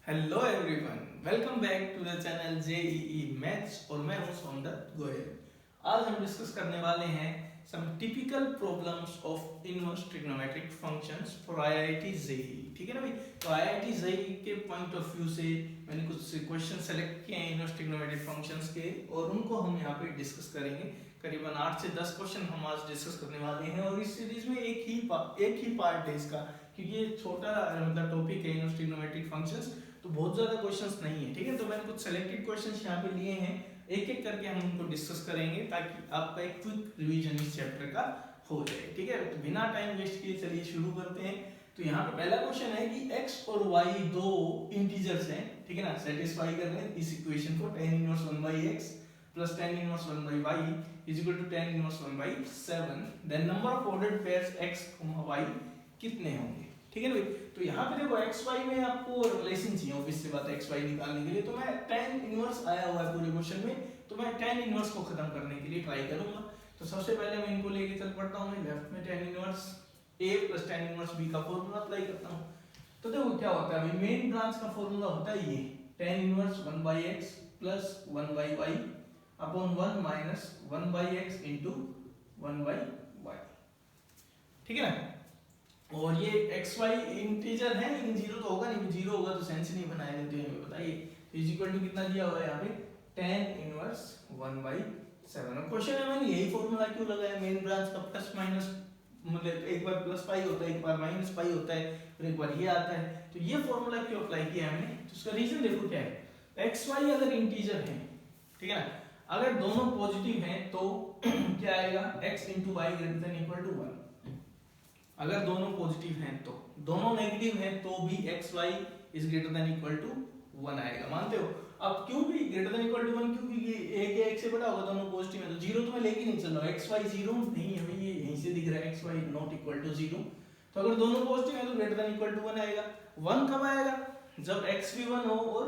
Hello everyone, welcome back to the channel JEE maths और मैं हूं सौंदर गोयल। आज हम डिस्कस करने वाले हैं some typical problems of inverse trigonometric functions for IIT JEE. ठीक है ना भाई। तो आईआईटी जेईई के पॉइंट ऑफ व्यू से मैंने कुछ क्वेश्चन सेलेक्ट किए हैं इनवर्स ट्रिग्नोमेट्रिक फंक्शंस के और उनको हम यहाँ पे डिस्कस करेंगे। करीबन 8 से 10 क्वेश्चन हम आज डिस्कस करने वाले हैं और इस सीरीज में एक ही पार्ट है इसका, क्योंकि ये छोटा मतलब टॉपिक है इनवर्स ट्रिग्नोमेट्रिक फंक्शंस, तो बहुत ज्यादा क्वेश्चंस नहीं है। ठीक है, तो मैंने कुछ सिलेक्टेड क्वेश्चंस यहाँ पे लिए हैं, एक एक करके हम उनको डिस्कस करेंगे ताकि आपका एक क्विक रिवीजन इस चैप्टर का हो जाए। ठीक है, तो बिना टाइम वेस्ट किए चलिए शुरू करते हैं। तो यहाँ पे पहला क्वेश्चन है कि x और y दो इंटीजर्स हैं, ठीक है ना, सेटिस्फाई कर रहे हैं इस इक्वेशन को tan inverse 1/x plus tan inverse 1/y is equal to tan inverse 1/7, then number of ordered pairs x, y कितने होंगे। ठीक है ना भाई। तो यहाँ पे देखो एक्स वाई में आपको रिलेशन चाहिए, ऑब्वियस सी बात है एक्स वाई निकालने के लिए। तो मैं tan इनवर्स आया हुआ है पूरे क्वेश्चन में, तो मैं tan इनवर्स को खत्म करने के लिए ट्राई करूंगा। तो सबसे पहले मैं इनको लेके चल पड़ता हूँ, मैं लेफ्ट में tan inverse a plus tan inverse b का फॉर्मूला अप्लाई करता हूँ। तो देखो क्या होता है, मेन ब्रांच का फॉर्मूला होता है ये tan inverse 1/x plus 1/y upon 1 minus 1/x into 1/y। ठीक है ना। और ये एक्स वाई इंटीजर है लेकिन जीरो तो होगा नहीं, जीरो होगा तो सेंस नहीं बनाएगा। तो ये बताइए इज इक्वल टू कितना दिया हुआ है यहाँ पे tan इनवर्स 1/7। और क्वेश्चन है मैंने यही फॉर्मूला क्यों लगाया, मेन ब्रांच का प्लस माइनस, मतलब एक बार प्लस पाई होता है, एक बार माइनस पाई होता है और एक बार ये आता है। तो ये फॉर्मूला क्यों अप्लाई किया हमने, तो उसका रीजन देखो क्या है। एक्स वाई अगर इंटीजर है, ठीक है ना, अगर दोनों पॉजिटिव हैं तो क्या आएगा, x into y greater than equal to 1। अगर दोनों पॉजिटिव हैं तो, दोनों नेगेटिव हैं तो भी x y is greater than equal to 1 आएगा, मानते हो। अब क्यों भी ग्रेटर देन इक्वल टू 1, क्योंकि एक या एक से बड़ा होगा, दोनों पॉजिटिव है तो जीरो तो मैं लेके नहीं चल रहा हूं। एक्स वाई जीरो नहीं है भाई, ये यहीं से दिख रहा है x y not equal to 0। तो अगर दोनों पॉजिटिव है तो ग्रेटर देन इक्वल टू 1 आएगा। 1 कब आएगा, जब एक्स भी 1 हो और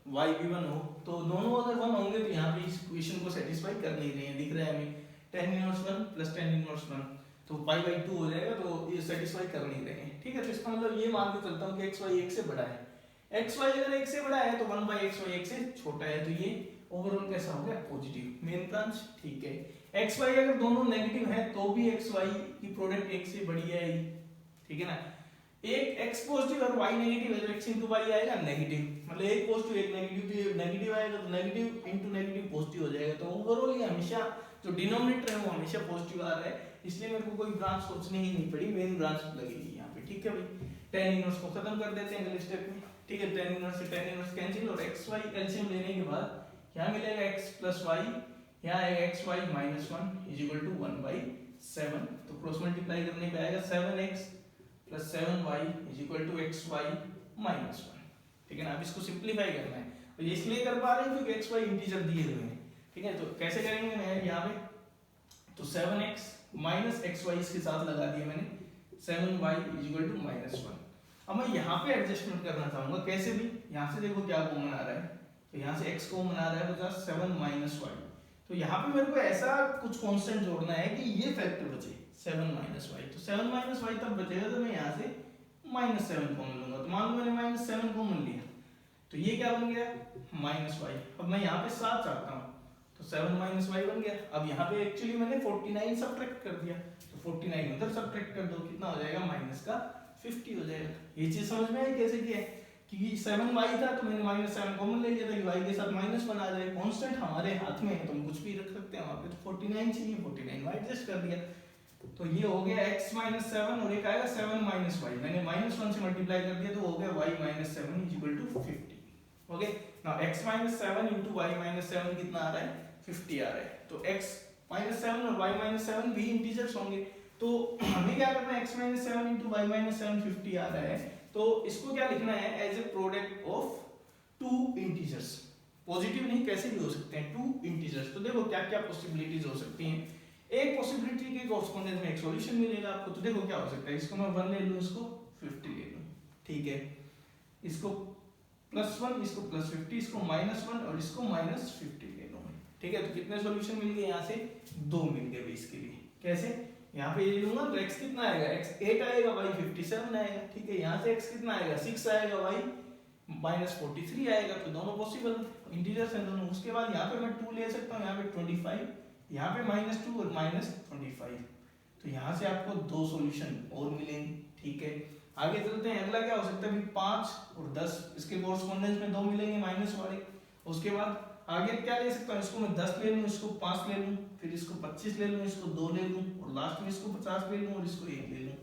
वाई भी 1 हो। तो दोनों अगर 1 होंगे तो यहाँ पे इस इक्वेशन को सेटिस्फाई कर नहीं रहे हैं, दिख रहा है हमें tan inverse 1 plus tan inverse 1 तो पाई/2 हो जाएगा, तो ये सेटिस्फाई कर नहीं रहे हैं। ठीक है, तो इसका मतलब ये मान के चलता हूँ कि एक्स वाई 1 से बड़ा है। एक्स वाई अगर 1 से बड़ा है तो 1/x वाई 1 से छोटा है, तो ये ओवरऑल कैसा हो गया, पॉजिटिव मेन ब्रांच। ठीक है, एक्स वाई अगर दोनों नेगेटिव हैं तो भी एक्स वाई की प्रोडक्ट 1 से बड़ी आएगी। ठीक है ना, एक x पॉजिटिव और y नेगेटिव है तो x इंटू वाई आएगा नेगेटिव, मतलब एक पॉजिटिव एक नेगेटिव, तो ये नेगेटिव आएगा तो नेगेटिव इंटू नेगेटिव पॉजिटिव हो जाएगा। तो ओवरऑल ये हमेशा जो डिनोमिनेटर है वो हमेशा पॉजिटिव आ रहा है, इसलिए मेरे को कोई ब्रांच सोचनी ही नहीं पड़ी, मेन ब्रांच लगेगी यहाँ पे। ठीक है भाई, tan इनवर्स को खत्म कर देते हैं अगले स्टेप में। ठीक है, tan इनवर्स से tan इनवर्स कैंसिल और x y एलसीएम लेने के बाद यहाँ मिलेगा x प्लस y, यहाँ आएगा x y minus 1 is equal to 1/7। तो क्रॉस मल्टीप्लाई करने पे आएगा 7x plus 7y is equal to xy minus 1। ठीक है ना, अब इसको सिंप्लीफाई करना है, तो ये इसलिए कर पा रहे हैं क्योंकि xy इंटीजर दिए हुए हैं। ठीक है, तो कैसे करेंगे मैं यहाँ पे, तो 7x माइनस xy इसके साथ लगा दिया मैंने, 7y is equal to minus 1। अब मैं यहाँ पे एडजस्टमेंट करना चाहूंगा, कैसे भी, यहाँ से देखो क्या कॉमन आ रहा है, तो यहाँ से x कॉमन आ रहा है, बचा 7 माइनस y। तो यहाँ पे मेरे को ऐसा कुछ कांस्टेंट जोड़ना है कि ये फैक्टर बचे 7 माइनस वाई। तो 7 माइनस वाई तब बचेगा तो मैं यहाँ से माइनस 7 कॉमन लूंगा, तो मान लो मैंने माइनस 7 कॉमन लिया तो ये क्या बन गया, माइनस वाई। अब मैं यहाँ पे 7 चाहता हूँ तो 7 माइनस वाई बन गया। अब यहाँ पे एक्चुअली मैंने 49 सब्ट्रैक्ट कर दिया, तो 49 उधर सब्ट्रैक्ट कर दो, कितना हो जाएगा, माइनस का 50 हो जाएगा। ये चीज समझ में आई कैसे किया है, क्योंकि 7 वाई था तो मैंने माइनस 7 कॉमन ले लिया था कि वाई के साथ माइनस बना जाए। कांस्टेंट हमारे हाथ में है तो हम कुछ भी रख सकते हैं वहां पे, तो 49 चाहिए, 49 वाई एडजस्ट कर दिया। तो ये हो गया x माइनस 7 और एक आएगा 7 माइनस वाई, मैंने माइनस 1 से मल्टीप्लाई कर दिया तो हो गया y minus 7 is equal to 50। Okay, now x minus 7 into y minus 7 कितना आ रहा है, 50 आ रहा है। तो x माइनस 7 और y माइनस 7 भी इंटीजर्स होंगे, तो हमें क्या करना है, x minus 7 into y minus 7 50 आ रहा है, तो इसको क्या लिखना है, as a product of two integers. Positive नहीं, कैसे भी हो सकते हैं, टू इंटीजर्स। तो देखो क्या क्या पॉसिबिलिटीज हो सकती हैं। एक पॉसिबिलिटी के कॉरस्पॉन्डेंस में एक सॉल्यूशन मिलेगा आपको, तो देखो क्या हो सकता है, इसको मैं 1 ले लूं, इसको 50 ले लूं। ठीक है, इसको प्लस 1, इसको प्लस 50, इसको माइनस 1 और इसको माइनस 50 ले लूं। ठीक है, तो कितने सॉल्यूशन मिल गए, यहाँ से 2 मिल गए इसके लिए। कैसे, यहाँ पे ये लूंगा तो x कितना आएगा, x 8 आएगा, y 57 आएगा। ठीक है, यहाँ से x कितना आएगा, 6 आएगा, y -43 आएगा, तो दोनों पॉसिबल इंटीजर्स हैं दोनों। उसके बाद यहाँ पे मैं 2 ले सकता हूँ, यहाँ पे 25, यहाँ पे -2 और -25, तो यहाँ से आपको 2 सॉल्यूशन और मिलेंगे। ठीक है, आगे चलते हैं। अगला क्या हो सकता है, 5 और 10, इसके कोरस्पोंडेंस में 2 मिलेंगे माइनस वाले। उसके बाद आगे क्या ले सकता हूँ, इसको मैं 10 ले लूँ, इसको 5 ले लूँ, फिर इसको 25 ले लूँ, इसको 2 ले लूँ, और लास्ट में इसको 50 ले लूँ और इसको 1 ले लूँ।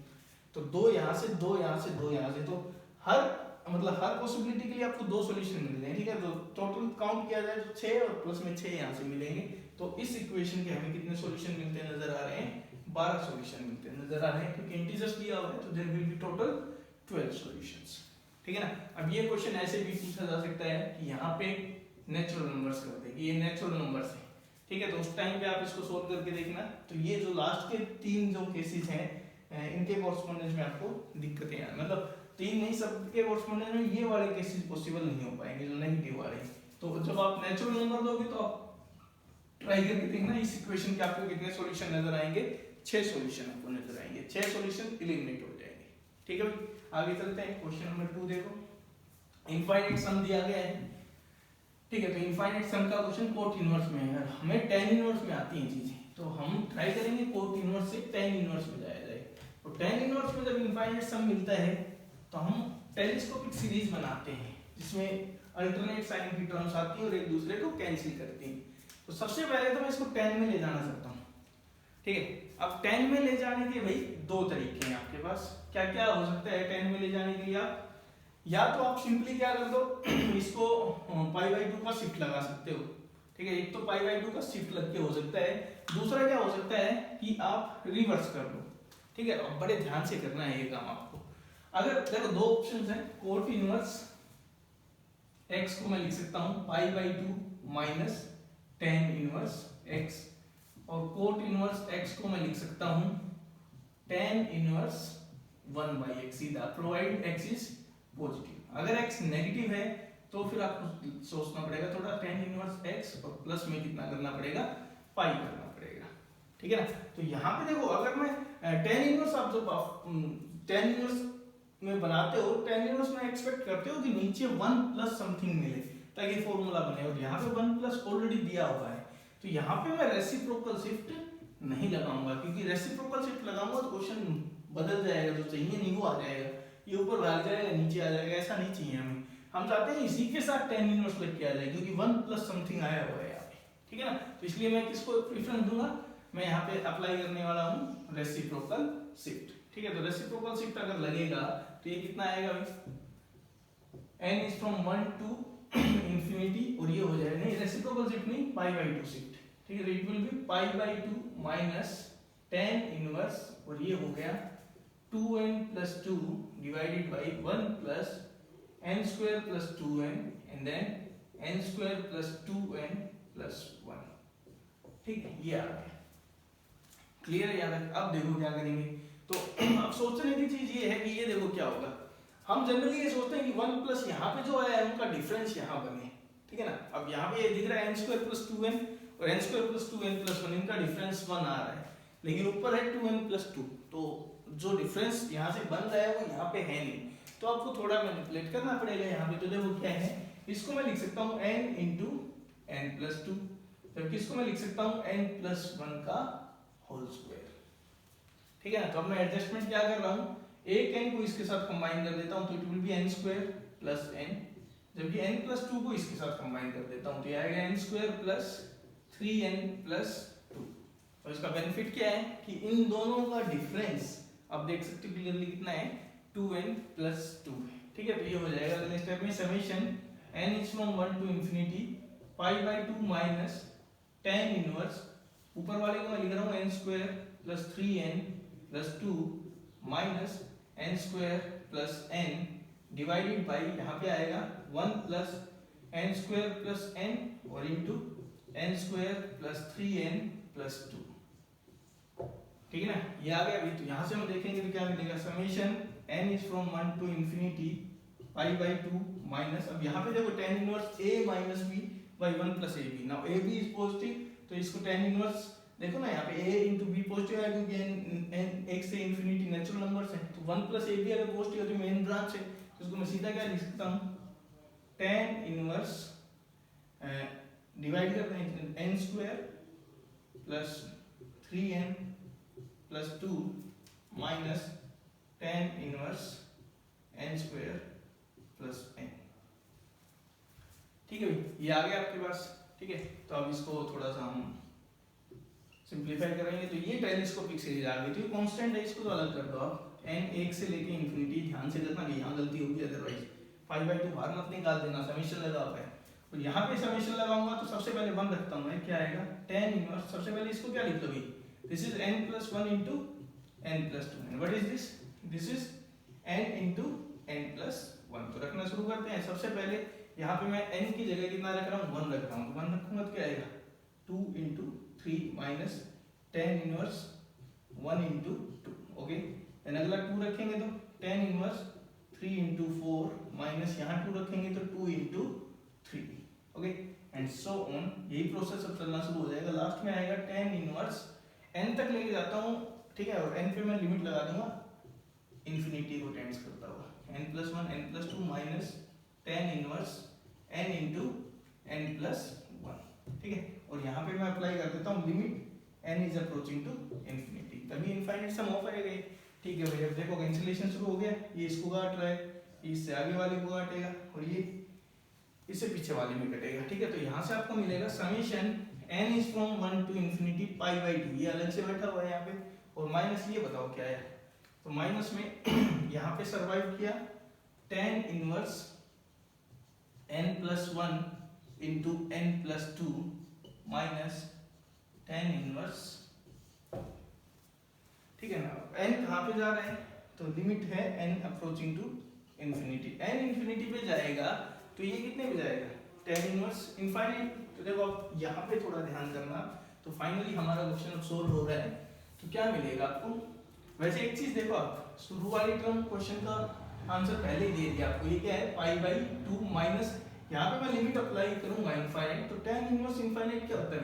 तो 2 यहाँ से, 2 यहाँ से, 2 यहाँ से, तो हर पॉसिबिलिटी के लिए आपको 2 सॉल्यूशन मिल रहे हैं। ठीक है, तो टोटल काउंट किया जाए तो 6 और प्लस में 6 यहाँ से मिलेंगे। तो इस इक्वेशन के हमें कितने सॉल्यूशन मिलते हैं नजर आ रहे हैं, 12 सॉल्यूशन मिलते हैं नजर आ रहे हैं, क्योंकि इंटीजर्स दिया हुआ है तो there will be total 12 solutions. ठीक है ना। अब ये क्वेश्चन ऐसे भी पूछा जा सकता है कि यहाँ पे नेचुरल नंबर्स कर दे कि ये नेचुरल नंबर्स है। ठीक है, तो उस टाइम पे आप इसको सोल्व करके देखना। तो ये जो लास्ट के 3 जो केसेस हैं, इनके कोरस्पोंडेंस में आपको दिक्कतें आए, मतलब 3 नहीं, सबके कोरस्पोंडेंस में ये वाले केसेस पॉसिबल नहीं हो पाएंगे जो नेगेटिव वाले। तो जब आप नेचुरल नंबर दोगे तो आप ट्राई करके देखना इस इक्वेशन के आपको कितने सॉल्यूशन नजर आएंगे, 6 सॉल्यूशन आपको नजर आएंगे, 6 सॉल्यूशन एलिमिनेट हो जाएंगे। ठीक है भाई, आगे चलते हैं। क्वेश्चन नंबर 2 देखो, इनफाइनाइट सम दिया गया है। ठीक है, तो इनफाइनाइट सम का क्वेश्चन कोट इनवर्स में है, हमें tan इनवर्स में आती हैं चीजें, तो हम ट्राई करेंगे कोट इनवर्स से tan इनवर्स में जाया जाए। तो tan इनवर्स में जब इनफाइनाइट सम मिलता है तो हम टेलीस्कोपिक सीरीज बनाते हैं जिसमें अल्टरनेट साइन की टर्म्स आती हैं और एक दूसरे को कैंसिल करती हैं। तो सबसे पहले तो मैं इसको tan में ले जाना चाहता हूँ। ठीक है, अब tan में ले जाने के भाई 2 तरीके हैं आपके पास। क्या क्या हो सकता है tan में ले जाने के लिए, आप या तो आप सिंपली क्या कर दो, इसको π/2 का शिफ्ट लगा सकते हो। ठीक है, एक तो π/2 का शिफ्ट लग के हो सकता है, दूसरा क्या हो सकता है कि आप रिवर्स कर लो। ठीक है, अब बड़े ध्यान से करना है ये काम आपको। अगर देखो 2 ऑप्शंस हैं, कोट इनवर्स x को मैं लिख सकता हूँ π/2 माइनस tan इनवर्स x, और कोट इनवर्स x को मैं लिख सकता हूँ tan इनवर्स 1/x, सीधा प्रोवाइड x इज पॉजिटिव। अगर x नेगेटिव है तो फिर आपको सोचना पड़ेगा थोड़ा, tan इनवर्स x और प्लस में कितना करना पड़ेगा, पाई करना पड़ेगा। ठीक है ना। तो यहाँ पे देखो, अगर मैं tan इनवर्स, आप जब tan इनवर्स में बनाते हो, tan इनवर्स में एक्सपेक्ट करते हो कि नीचे 1 प्लस समथिंग मिले ताकि फॉर्मूला बने, और यहाँ पे 1 प्लस ऑलरेडी दिया हुआ है। तो यहाँ पे मैं रेसिप्रोकल शिफ्ट नहीं लगाऊंगा, क्योंकि रेसिप्रोकल शिफ्ट लगाऊंगा तो क्वेश्चन बदल जाएगा, जो चाहिए नहीं वो आ जाएगा, ये ऊपर भाग जाएगा नीचे आ जाएगा, ऐसा नहीं चाहिए हमें। हम चाहते हैं इसी के साथ tan इनवर्स लेके आ जाए, क्योंकि 1 प्लस समथिंग आया हुआ है यहाँ पे। ठीक है ना, तो इसलिए मैं किसको प्रेफरेंस दूंगा, मैं यहाँ पे अप्लाई करने वाला हूँ रेसिप्रोकल शिफ्ट। ठीक है, तो रेसिप्रोकल शिफ्ट अगर लगेगा तो ये कितना आएगा भाई, n is from 1 to infinity, और ये हो जाएगा, नहीं रेसिप्रोकल शिफ्ट नहीं, π/2 शिफ्ट। ठीक है, तो it will be π/2 minus tan inverse, और ये हो गया 2n plus 2 divided by 1 plus n square plus 2n and then n square plus 2n plus 1। ठीक है, ये आ गया, क्लियर है यार। अब देखो क्या करेंगे, तो अब सोचने की चीज ये है कि ये देखो क्या होगा, हम जनरली ये सोचते हैं कि 1 प्लस यहाँ पे जो आया है उनका डिफरेंस यहाँ बने। ठीक है ना, अब यहाँ पे ये दिख रहा है n square plus 2n और n square plus 2n plus 1, इनका डिफरेंस 1 आ रहा है, लेकिन ऊपर है 2n plus 2, तो जो डिफरेंस यहाँ से बन रहा है वो यहाँ पे है नहीं, तो आपको थोड़ा मैनिपुलेट करना पड़ेगा यहाँ पे। तो देखो क्या है, इसको मैं लिख सकता हूँ n इंटू n प्लस 2, जबकि इसको मैं लिख सकता हूँ n प्लस 1 का होल स्क्वायर। ठीक है ना, तो अब मैं एडजस्टमेंट क्या कर रहा हूँ, एक n को इसके साथ कंबाइन कर देता हूँ, तो it will B n square plus n, जबकि n प्लस 2 को इसके साथ कंबाइन कर देता हूँ, तो ये आएगा n square plus 3n plus 2। तो इसका बेनिफिट क्या है कि इन दोनों का डिफरेंस आप देख सकते हो क्लियरली कितना है, 2n प्लस 2 है। ठीक है, तो ये हो जाएगा अगले स्टेप में, summation n is from 1 to infinity π/2 minus tan inverse, ऊपर वाले को मैं लिख रहा हूँ n square plus 3n plus 2 minus n square plus n divided by, यहाँ पे आएगा 1 plus n square plus n और into n square plus 3n plus 2। ठीक है ना, ये आ गया अभी। तो यहाँ से हम देखेंगे तो क्या मिलेगा, summation n is from 1 to infinity π/2 minus, अब यहाँ पे देखो tan inverse a minus b by 1 plus ab, now ab is positive, तो इसको tan इनवर्स देखो ना, यहाँ पे a इंटू b पॉजिटिव है क्योंकि n 1 से इंफिनिटी नेचुरल नंबर्स हैं, तो 1 प्लस ab अगर पॉजिटिव है तो मेन ब्रांच है, तो इसको मैं सीधा क्या लिख सकता हूँ, tan इनवर्स डिवाइड करते हैं n square plus 3n plus 2 minus tan inverse n square plus n। ठीक है भाई, ये आ गया आपके पास। ठीक है, तो अब इसको थोड़ा सा हम सिंप्लीफाई करेंगे। तो ये टेलीस्कोपिक सीरीज आ गई, तो ये कांस्टेंट है, इसको तो अलग कर दो आप। n 1 से लेके इंफिनिटी, ध्यान से करना कि यहाँ गलती होगी, अदरवाइज 5/2 बाहर मत निकाल देना, समेशन लगा हुआ है। और यहाँ पे समेशन लगाऊंगा तो सबसे पहले 1 रखता हूँ मैं, क्या आएगा tan इनवर्स। सबसे पहले इसको क्या लिख लो भाई, this is n + 1 * n + 2 and what is this, this is n * n + 1। तो रखना शुरू करते हैं। सबसे पहले यहाँ पे मैं n की जगह कितना रख रहा हूँ, 1 रख रहा हूँ। तो 1 रखूंगा तो क्या आएगा 2 * 3 minus tan inverse 1 * 2। Okay, then अगला 2 रखेंगे तो tan इनवर्स 3 * 4 माइनस यहाँ 2 रखेंगे तो 2 * 3। ओके, एंड सो ऑन, यही प्रोसेस अब चलना शुरू हो जाएगा। लास्ट में आएगा tan इनवर्स, n तक लेके जाता हूँ। ठीक है, और n पे मैं लिमिट लगा दूंगा इंफिनिटी को टेंड्स करता हुआ, n + 1 n + 2 minus tan inverse n * n + 1। ठीक है, और यहाँ पे मैं अप्लाई कर देता हूँ limit n is approaching to infinity, तभी इनफाइनाइट सम ऑफ आएगा। ठीक है भाई, अब देखो कैंसिलेशन शुरू हो गया, ये इसको काट रहा है, इससे आगे वाले को काटेगा और ये इससे पीछे वाले में कटेगा। ठीक है, तो यहाँ से आपको मिलेगा summation n is from 1 to infinity π/2, ये अलग से बैठा हुआ है यहाँ पे, और माइनस ये बताओ क्या है। तो माइनस में यहाँ पे सरवाइव किया tan inverse n + 1 * n + 2 minus tan inverse. ठीक है ना, n कहाँ पे जा रहा है, तो लिमिट है n approaching to infinity. n infinity पे जाएगा तो ये कितने पे जाएगा, tan इनवर्स इनफाइनाइट। तो देखो आप यहाँ पे थोड़ा ध्यान करना। तो फाइनली हमारा क्वेश्चन अब सोल्व हो रहा है, तो क्या मिलेगा आपको। वैसे एक चीज देखो, आप शुरू वाली टर्म क्वेश्चन का आंसर पहले ही दे दिया आपको, ये क्या है π/2 माइनस, यहाँ पे मैं लिमिट अप्लाई करूंगा इनफाइनाइट, तो tan इनवर्स इनफाइनाइट क्या होता है,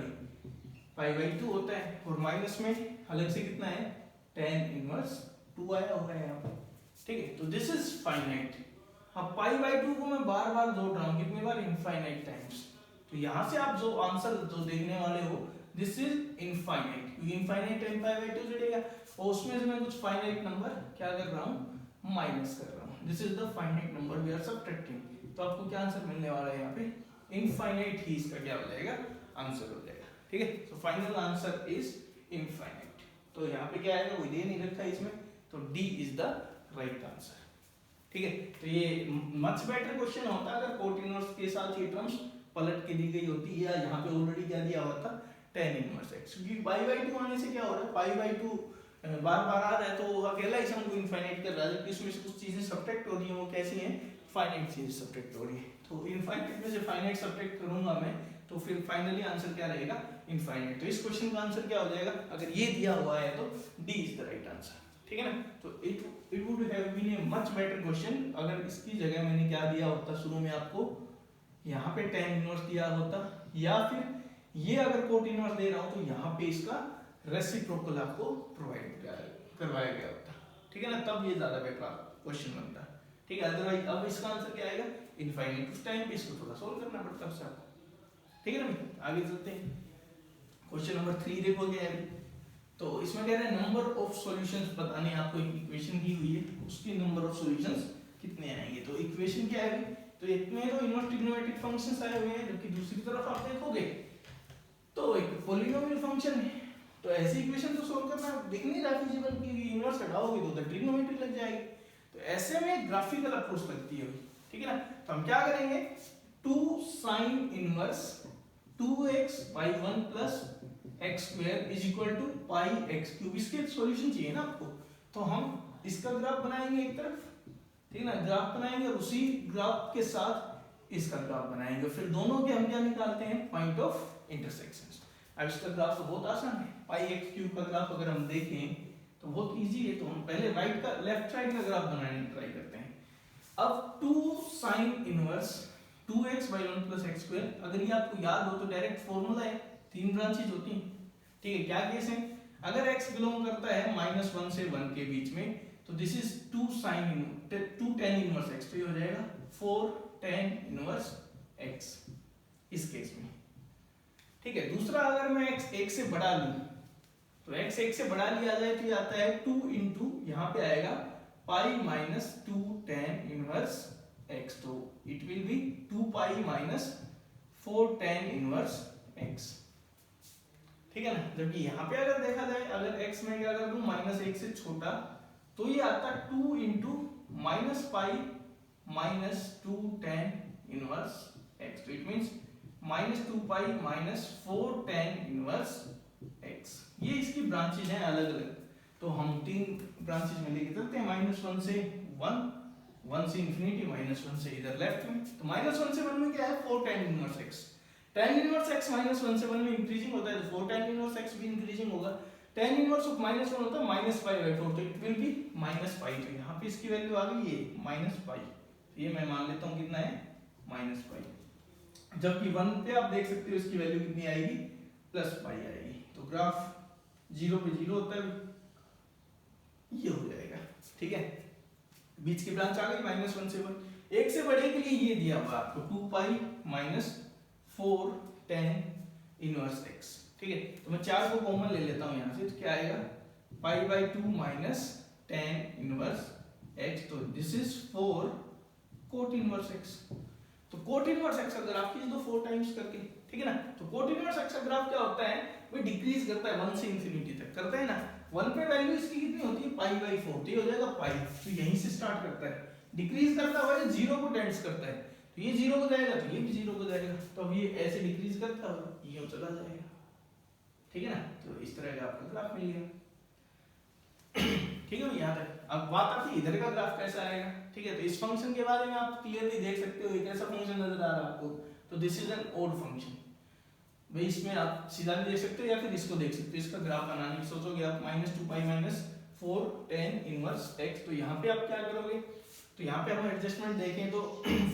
π/2 होता है, और माइनस में अलग से कितना है tan इनवर्स 2 आया हुआ है यहाँ पे। ठीक है, तो दिस इज फाइनाइट। अब π/2 को मैं बार बार जोड़ रहा हूँ, कितनी बार, इनफाइनाइट टाइम्स। तो यहाँ से आप जो आंसर जो देखने वाले हो, दिस इज इनफाइनाइट, क्योंकि इनफाइनाइट टाइम π/2 जुड़ेगा, और उसमें से मैं कुछ फाइनाइट नंबर क्या कर रहा हूँ, माइनस कर रहा हूँ। This is the finite number we are subtracting. तो आपको क्या आंसर मिलने वाला है यहाँ पे, इनफाइनाइट ही इसका क्या हो जाएगा, आंसर हो जाएगा। ठीक है, so final answer is infinite. तो यहाँ पे क्या आएगा, कोई दे नहीं रखा इसमें, तो D is the right answer. ठीक है, तो ये मच बेटर क्वेश्चन होता अगर कोट इनवर्स के साथ ये टर्म्स पलट के दी गई होती, या यहाँ पे ऑलरेडी क्या दिया हुआ था, tan इनवर्स x, क्योंकि π/2 आने से क्या हो रहा है, π/2 बार बार आ रहा है, तो अकेला ही हमको इनफाइनाइट कर रहा है, जबकि इसमें से कुछ चीजें सब्ट्रैक्ट हो रही हैं, वो कैसी हैं, फाइनाइट चीजें सब्ट्रैक्ट हो रही है। तो इनफाइनाइट में से फाइनाइट सब्ट्रैक्ट करूंगा मैं, तो फिर फाइनली आंसर क्या रहेगा, इनफाइनाइट। तो इस क्वेश्चन का आंसर क्या हो जाएगा, अगर ये दिया हुआ है तो D is the right answer. ठीक है ना, तो it would have been a much better question अगर इसकी जगह मैंने क्या दिया होता, शुरू में आपको यहाँ पे tan इनवर्स दिया होता, या फिर ये अगर कोट इनवर्स दे रहा हूँ तो यहाँ पे इसका रेसिप्रोकल आपको प्रोवाइड करवाया गया होता। ठीक है ना, तब ये ज्यादा बेटर क्वेश्चन बनता। ठीक है, अदरवाइज अब इसका आंसर क्या आएगा, इनफाइनाइट। उस टाइम पे इसको थोड़ा सोल्व करना पड़ता है आपको। ठीक है ना, आगे चलते हैं। क्वेश्चन नंबर 3 देखोगे अभी, तो इसमें कह रहे हैं नंबर ऑफ सॉल्यूशंस बताने, आपको एक इक्वेशन दी हुई है, उसकी नंबर ऑफ सॉल्यूशंस कितने आएंगे। तो इक्वेशन क्या है, तो इसमें तो इनवर्स ट्रिग्नोमेट्रिक फंक्शंस आए हुए हैं, जबकि दूसरी तरफ आप देखोगे तो एक पॉलिनोमियल फंक्शन है। तो ऐसी इक्वेशन तो सोल्व करना दिख नहीं रहा फिजिबल, क्योंकि इनवर्स हटाओगे तो ट्रिग्नोमेट्री लग जाएगी। तो ऐसे में ग्राफिकल अप्रोच लगती है। ठीक है ना, तो हम क्या करेंगे, 2 sin inverse 2x/1 + x² = πx³। इसके सॉल्यूशन चाहिए ना आपको, तो हम इसका ग्राफ बनाएंगे एक तरफ, ठीक है ना, ग्राफ बनाएंगे, और उसी ग्राफ के साथ इसका ग्राफ बनाएंगे, फिर दोनों के हम क्या निकालते हैं, पॉइंट ऑफ इंटरसेक्शंस। अब इसका ग्राफ तो बहुत आसान है, πx³ का ग्राफ अगर हम देखें तो बहुत इजी है। तो हम पहले राइट का, लेफ्ट साइड का ग्राफ बनाने की ट्राई करते हैं। अब 2 sin इनवर्स 2x/1 + x², अगर ये आपको याद हो तो डायरेक्ट फॉर्मूला है, 3 ब्रांचेज होती हैं। ठीक है, क्या केस है, अगर x बिलोंग करता है -1 से 1 के बीच में, तो this is 2 tan inverse x, तो ये हो जाएगा 4 tan इनवर्स x इस केस में। ठीक है, दूसरा अगर मैं x 1 से बढ़ा लूं तो x 1 से बढ़ा लिया जाए तो ये आता है 2 इंटू यहाँ पे आएगा pi minus 2 tan inverse x, तो it will B 2 pi minus 4 tan inverse x। ठीक है ना, जबकि यहाँ पे अगर देखा जाए अगर x में क्या कर दूं माइनस 1 से छोटा तो ये आता 2 into minus pi minus 2 tan inverse x, तो it means minus 2 pi minus 4 tan inverse x। ये इसकी ब्रांचेज हैं अलग अलग, तो हम तीन ब्रांचेज में लेके चलते हैं, माइनस 1 से 1, 1 से इंफिनिटी, माइनस 1 से इधर लेफ्ट में। तो माइनस 1 से 1 में क्या है 4 tan inverse x, tan inverse x minus 1 से 1 में इंक्रीजिंग होता है तो 4 tan इनवर्स x भी इंक्रीजिंग होगा। tan इनवर्स ऑफ माइनस 1 होता है माइनस पाई बाई 4, तो it will B minus pi, तो यहाँ पे इसकी वैल्यू आ गई ये माइनस पाई, ये मैं मान लेता हूँ कितना है माइनस पाई। जबकि 1 पे आप देख सकते हो इसकी वैल्यू कितनी आएगी प्लस पाई आएगी, तो ग्राफ 0 पे 0 होता है, ये हो जाएगा। ठीक है, बीच की ब्रांच आ गई माइनस 1 से 1, 1 से बड़े के लिए ये दिया हुआ आपको 2 pi minus 4 tan inverse x। ठीक है, तो मैं 4 को कॉमन ले लेता हूँ यहाँ से, तो क्या आएगा पाई by 2 minus tan inverse x, तो this is 4 cot inverse x। तो कोट इनवर्स x का ग्राफ कीजिए तो 4 टाइम्स करके, ठीक है ना। तो कोट इनवर्स x का ग्राफ क्या होता है, वो डिक्रीज करता है 1 से इंफिनिटी तक करता है ना। 1 पे वैल्यू इसकी कितनी होती है पाई बाई 4, तो ये हो जाएगा पाई, तो यहीं से स्टार्ट करता है, डिक्रीज करता हुआ 0 को टेंड्स करता है, तो ये 0 को जाएगा तो ये भी 0 को जाएगा, तो अब ये ऐसे डिक्रीज करता हुआ ये चला जाएगा। ठीक है ना, तो इस तरह का आपका ग्राफ मिल गया। ठीक है, यहाँ तक। अब बात आती है इधर का ग्राफ कैसा आएगा। ठीक है, तो इस फंक्शन के बारे में आप क्लियरली देख सकते हो, एक ऐसा फंक्शन नजर आ रहा है आपको, तो this is an odd function. भाई इसमें आप सीधा भी देख सकते हो या फिर इसको देख सकते हो, इसका ग्राफ बनाने की सोचोगे आप minus 2 pi minus 4 tan inverse x, तो यहाँ पे आप क्या करोगे, तो यहाँ पे हम एडजस्टमेंट देखें तो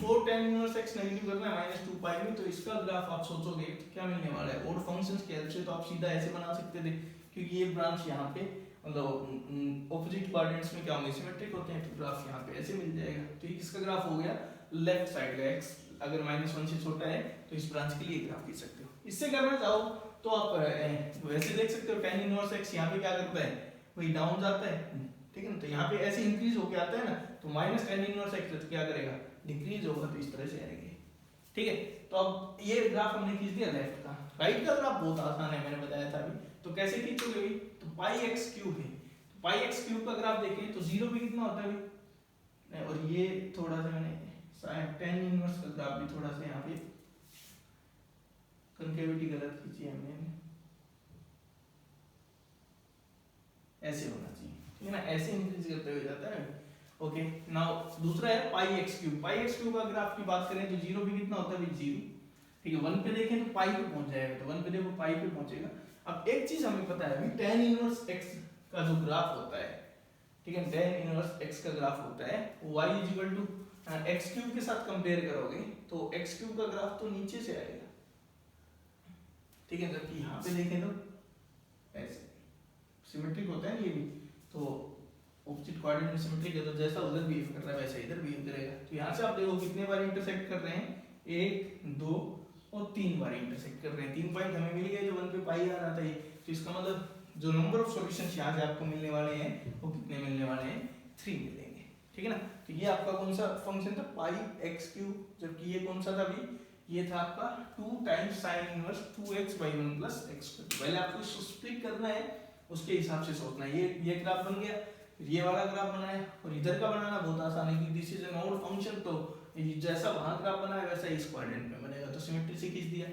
4 tan इनवर्स x नेगेटिव करना है माइनस 2 पाई में, तो इसका ग्राफ आप सोचोगे तो क्या मिलने वाला है। ओड फंक्शंस की हेल्प से तो आप सीधा ऐसे बना सकते थे, क्योंकि ये ब्रांच यहाँ पे मतलब ऑपोजिट कोऑर्डिनेट्स में क्या होंगे सिमेट्रिक होते हैं, तो ग्राफ यहाँ पे ऐसे मिल जाएगा। तो ये किसका ग्राफ हो गया लेफ्ट साइड का, x अगर माइनस 1 से छोटा है तो इस ब्रांच के लिए ग्राफ खींच सकते हो। इससे करना चाहो तो आप वैसे देख सकते हो tan इनवर्स x यहाँ पे क्या करता है वही डाउन जाता है। ठीक है ना, तो यहाँ पे ऐसे इंक्रीज होके आता है ना, तो माइनस tan इनवर्स x क्या करेगा डिक्रीज होगा, तो इस तरह से आएंगे। ठीक है, तो अब ये ग्राफ हमने खींच दिया लेफ्ट का। राइट का ग्राफ बहुत आसान है, मैंने बताया था अभी, तो कैसे खींचोगे भाई, तो पाई एक्स क्यूब है, तो पाई एक्स क्यूब का ग्राफ देखें तो 0 पे कितना होता है भाई, और ये थोड़ा सा मैंने tan इनवर्स का ग्राफ भी थोड़ा सा यहाँ पे कंकेविटी गलत खींची है हमने, ऐसे होना चाहिए। ठीक है ना, ऐसे इंक्रीज करते हुए जाता है। ओके, नाउ दूसरा है पाई एक्स क्यूब। पाई एक्स क्यूब का ग्राफ की बात करें तो 0 पे कितना होता है भाई 0। ठीक है, 1 पे देखें तो पाई पे पहुंच जाएगा, तो 1 पे देखो पाई पे पहुंचेगा। अब एक चीज हमें पता है अभी tan इनवर्स x का जो ग्राफ होता है, ठीक है, tan इनवर्स x का ग्राफ होता है y equal to x cube के साथ कंपेयर करोगे तो x क्यूब का ग्राफ तो नीचे से आएगा। ठीक है, जबकि यहाँ पे देखें तो ऐसे सिमेट्रिक होता है ये भी, तो ऑपोजिट कोऑर्डिनेट में सिमेट्रिक है, तो जैसा उधर बिहेव कर रहा है वैसा इधर बिहेव करेगा। तो यहाँ से आप देखो कितने बार इंटरसेक्ट कर रहे हैं, 1 2 और 3 बार इंटरसेक्ट कर रहे हैं। 3 पॉइंट हमें मिल गए जो 1 पे पाई आ रहा था ये, तो इसका मतलब जो नंबर ऑफ सॉल्यूशंस यहाँ से आपको मिलने वाले हैं वो कितने मिलने वाले हैं 3 मिलेंगे। ठीक है ना, तो ये आपका कौन सा फंक्शन था पाई एक्स क्यूब, जबकि ये कौन सा था अभी, ये था आपका 2 times sin inverse 2x by 1 plus x। पहले आपको इसको स्प्लिट करना है, उसके हिसाब से सोचना है। ये ग्राफ बन गया, ये वाला ग्राफ बनाया, और इधर का बनाना बहुत आसान है क्योंकि this is an odd function, तो जैसा वहां ग्राफ बना है वैसा इस कोऑर्डिनेट में बनेगा, तो सिमेट्री से खींच दिया।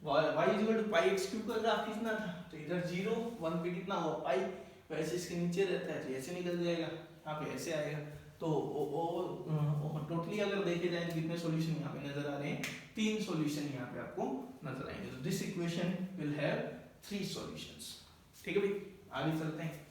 y equal to pi x cube का ग्राफ खींचना था, तो इधर 0 1 पे कितना हुआ पाई, वैसे इसके नीचे रहता है तो ऐसे निकल जाएगा, यहाँ पे ऐसे आएगा। तो टोटली अगर देखे जाए तो कितने सॉल्यूशन यहाँ पे नजर आ रहे हैं, 3 सॉल्यूशन यहाँ पे आपको नजर आएंगे। तो this equation will have 3 solutions. ठीक है भाई, आगे चलते हैं।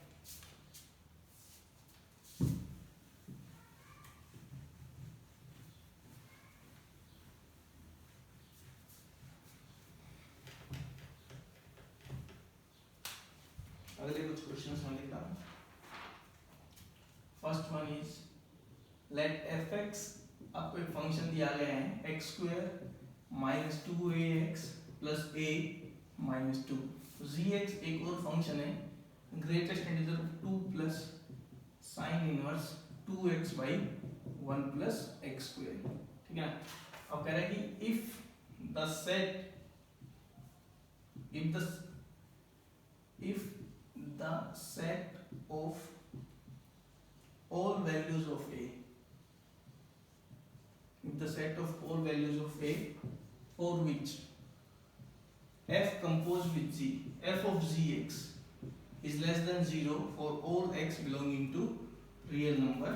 अगले कुछ क्वेश्चंस मैं लिखता हूँ। First one is let fx आपको एक फंक्शन दिया गया है x square minus 2ax plus a minus 2। G x एक और फंक्शन है greatest integer 2 plus sine inverse 2x by 1 plus x square, ठीक है। अब कह रहा है कि if the set of all values of a, if the set of all values of a for which f composed with g, f of gx is less than 0 for all x belonging to real number,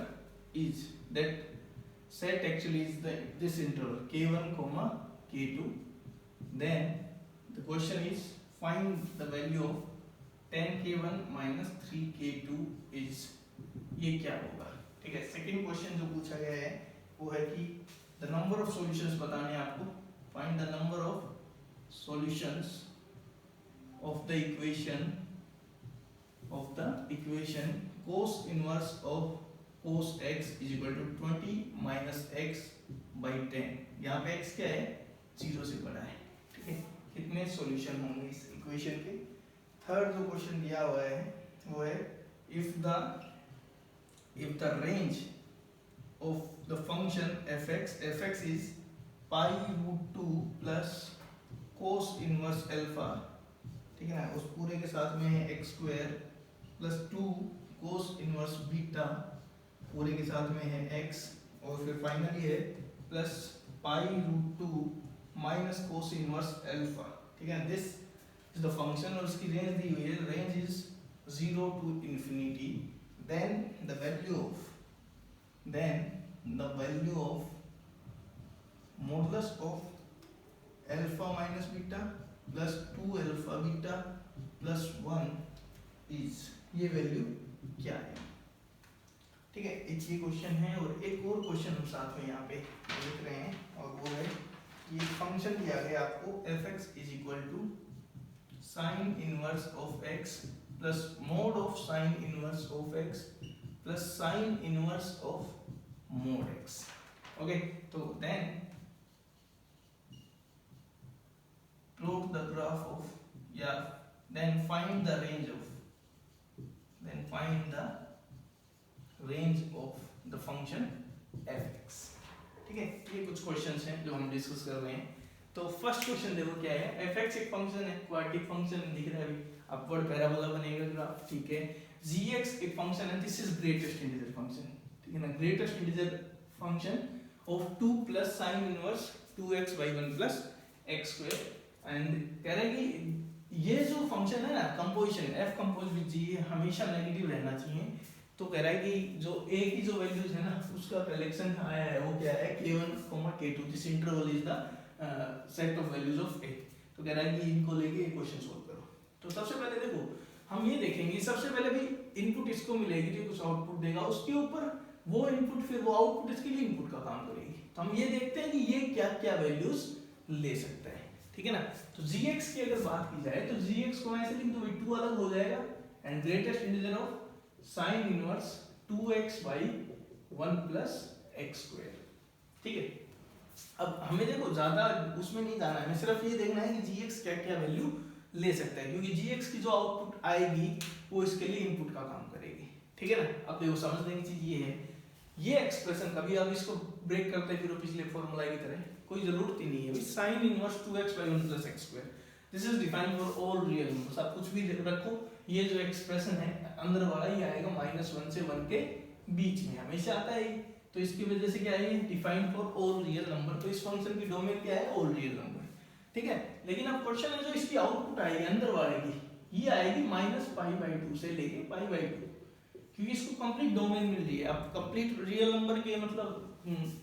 is that set actually is this interval k1 comma k2, then the question is find the value of 10k1 minus 3k2 is, ये क्या होगा, ठीक है। Second question जो पूछा गया है वो है कि द नंबर ऑफ सॉल्यूशंस बताने हैं आपको, find the number of solutions of the equation cos inverse of cos x is equal to 20 minus x by 10। यहाँ पे x क्या है, 0 से बड़ा है, ठीक है। कितने सॉल्यूशन होंगे इस इक्वेशन के। थर्ड जो क्वेश्चन दिया हुआ है वो है if the range of the function fx is pi root 2 plus cos inverse alpha, ठीक है ना, उस पूरे के साथ में है x square plus 2 cos inverse beta पूरे के साथ में है x, और फिर फाइनली है plus pi root 2 minus cos inverse alpha, ठीक है। दिस इज द फंक्शन और इसकी रेंज दी हुई है, range is 0 to infinity, then the value of modulus of alpha minus beta plus 2 alpha beta plus 1 is, ये value क्या है, ठीक है। एक ये क्वेश्चन है और एक और क्वेश्चन हम साथ में यहाँ पे लिख रहे हैं, और वो है ये फंक्शन दिया गया आपको fx is equal to sin inverse of x plus mod of sin inverse of x plus sin inverse of mod x, okay। तो then plot the graph of, then find the range of the function fx, ठीक है। ये कुछ questions हैं जो हम discuss कर रहे हैं। तो फर्स्ट क्वेश्चन देखो क्या है, fx एक फंक्शन है, क्वाड्रेटिक फंक्शन दिख रहा है अभी, अपवर्ड पैराबोला बनेगा ग्राफ, ठीक है। gx एक फंक्शन है, this is greatest integer function, ठीक है ना, greatest integer function of 2 plus sine inverse 2x by 1 plus x square, and कह रहा है कि ये जो फंक्शन है ना composition f compose with g हमेशा नेगेटिव रहना चाहिए। तो कह रहा है कि जो a की जो वैल्यूज है ना उसका कलेक्शन आया है वो क्या है k1 k2, this interval is the set of values of a। तो कह रहा है कि इनको लेके ये क्वेश्चन सॉल्व करो। तो सबसे पहले देखो हम ये देखेंगे, सबसे पहले भी इनपुट इसको मिलेगी जो कुछ आउटपुट देगा, उसके ऊपर वो इनपुट फिर वो आउटपुट इसके लिए इनपुट का काम करेगी। तो हम ये देखते हैं कि ये क्या क्या वैल्यूज ले सकता है, ठीक है ना। तो gx की अगर बात की जाए तो gx को ऐसे लिख दो, 2 अलग हो जाएगा and greatest integer of sin inverse 2x by 1 plus x square, ठीक है। अब हमें देखो ज्यादा उसमें नहीं जाना है, हमें सिर्फ ये देखना है कि gx क्या क्या वैल्यू ले सकता है, क्योंकि gx की जो आउटपुट आएगी वो इसके लिए इनपुट का काम करेगी, ठीक है ना। अब देखो समझने की चीज ये है, ये एक्सप्रेशन कभी आप इसको ब्रेक करते हैं फिर पिछले फॉर्मूला की तरह कोई जरूरत ही नहीं है। sin inverse 2x by 1 plus x square, this is defined for all real numbers. आप कुछ भी रखो, ये जो एक्सप्रेशन है अंदर वाला ये आएगा -1 से 1 के बीच में, हमेशा आता है। तो इसकी वजह से क्या है, defined for all real number. तो इस फंक्शन की डोमेन क्या है, ऑल रियल नंबर, ठीक है। लेकिन अब क्वेश्चन है जो इसकी आउटपुट आएगी अंदर वाले की, ये आएगी -π/2 से लेके π/2, क्योंकि इसको कंप्लीट डोमेन मिल रही है। अब कंप्लीट रियल नंबर के मतलब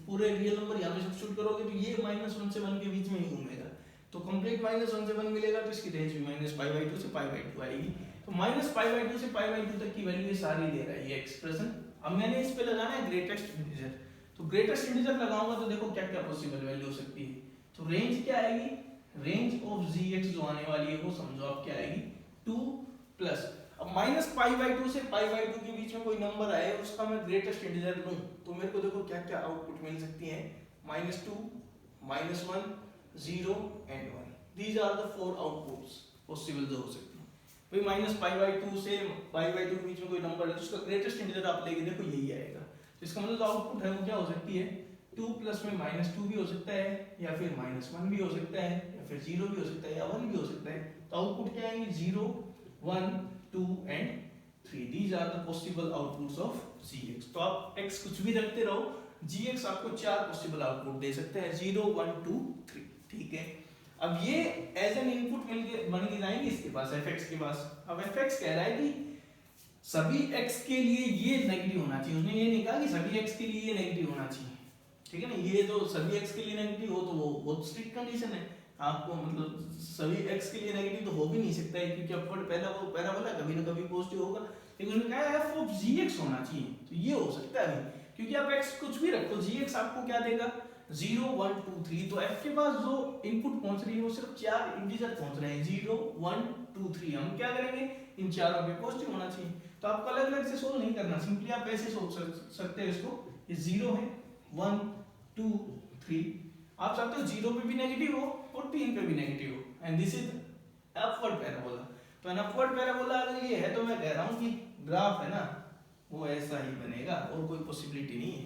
पूरे रियल नंबर यहाँ पे सब्स्टिट्यूट करोगे तो ये -1 से 1 के बीच में ही घूमेगा, तो कंप्लीट -1 से 1 मिलेगा, तो इसकी रेंज भी -π/2 से π/2 आएगी। तो -π/2 से π/2 तक की वैल्यू ये सारी दे रहा है ये एक्सप्रेशन। अब मैंने इस पे लगाना है ग्रेटेस्ट इंटीजर, तो ग्रेटेस्ट इंटीजर लगाऊंगा तो देखो क्या क्या पॉसिबल वैल्यू हो सकती है। तो रेंज क्या आएगी, रेंज ऑफ gx जो आने वाली है वो समझो आप क्या आएगी 2 प्लस, अब माइनस पाई बाई टू से पाई बाई टू के बीच में कोई नंबर आए और उसका मैं ग्रेटेस्ट इंटीजर लूं तो मेरे को देखो क्या क्या आउटपुट मिल सकती है, -2, -1, 0 and 1। These are the 4 outputs possible जो हो सकती है। भाई माइनस पाई बाई टू से पाई बाई टू के बीच में कोई नंबर है तो उसका ग्रेटेस्ट इंटीजर आप लेके देखो यही आएगा। तो इसका मतलब आउटपुट है वो क्या हो सकती है, 2 प्लस में -2 भी हो सकता है, या फिर -1 भी हो सकता है, या फिर 0 भी हो सकता है, या 1 भी हो सकता है। तो आउटपुट क्या आएंगे, 0, 1, 2 and 3। These are the possible outputs of gx। तो आप x कुछ भी रखते रहो, gx आपको 4 पॉसिबल आउटपुट दे सकते हैं, 0, 1, 2, 3। ठीक है, अब ये एज एन इनपुट मिल के बन के जाएंगे इसके पास, fx के पास। अब fx कह रहा है कि सभी x के लिए ये नेगेटिव होना चाहिए, उसने ये नहीं कहा कि सभी x के लिए ये नेगेटिव होना चाहिए। ठीक है ना, ये तो सभी x के लिए नेगेटिव हो तो वो बहुत स्ट्रिक्ट कंडीशन है। आपको मतलब सभी x के लिए नेगेटिव तो हो भी नहीं सकता है, क्योंकि अपवर्ड पैराबोला कभी ना कभी पॉजिटिव होगा। लेकिन उन्होंने कहा f ऑफ gx होना चाहिए, तो ये हो सकता है अभी, क्योंकि आप x कुछ भी रखो, gx आपको क्या देगा, 0, 1, 2, 3। तो f के पास जो इनपुट पहुंच रही है वो सिर्फ 4 इंटीजर पहुंच रहे हैं, 0, 1, 2, 3। हम क्या करेंगे, इन चारों पे पॉजिटिव होना चाहिए। तो आपको अलग अलग से सोल्व नहीं करना, सिंपली आप ऐसे सोच सकते हो इसको, ये 0 है, 1, 2, 3। आप चाहते हो 0 पे भी नेगेटिव हो और 3 पे भी नेगेटिव हो, and this is upward parabola. तो एन अपवर्ड पैराबोला अगर ये है तो मैं कह रहा हूं कि ग्राफ है ना वो ऐसा ही बनेगा, और कोई पॉसिबिलिटी नहीं है,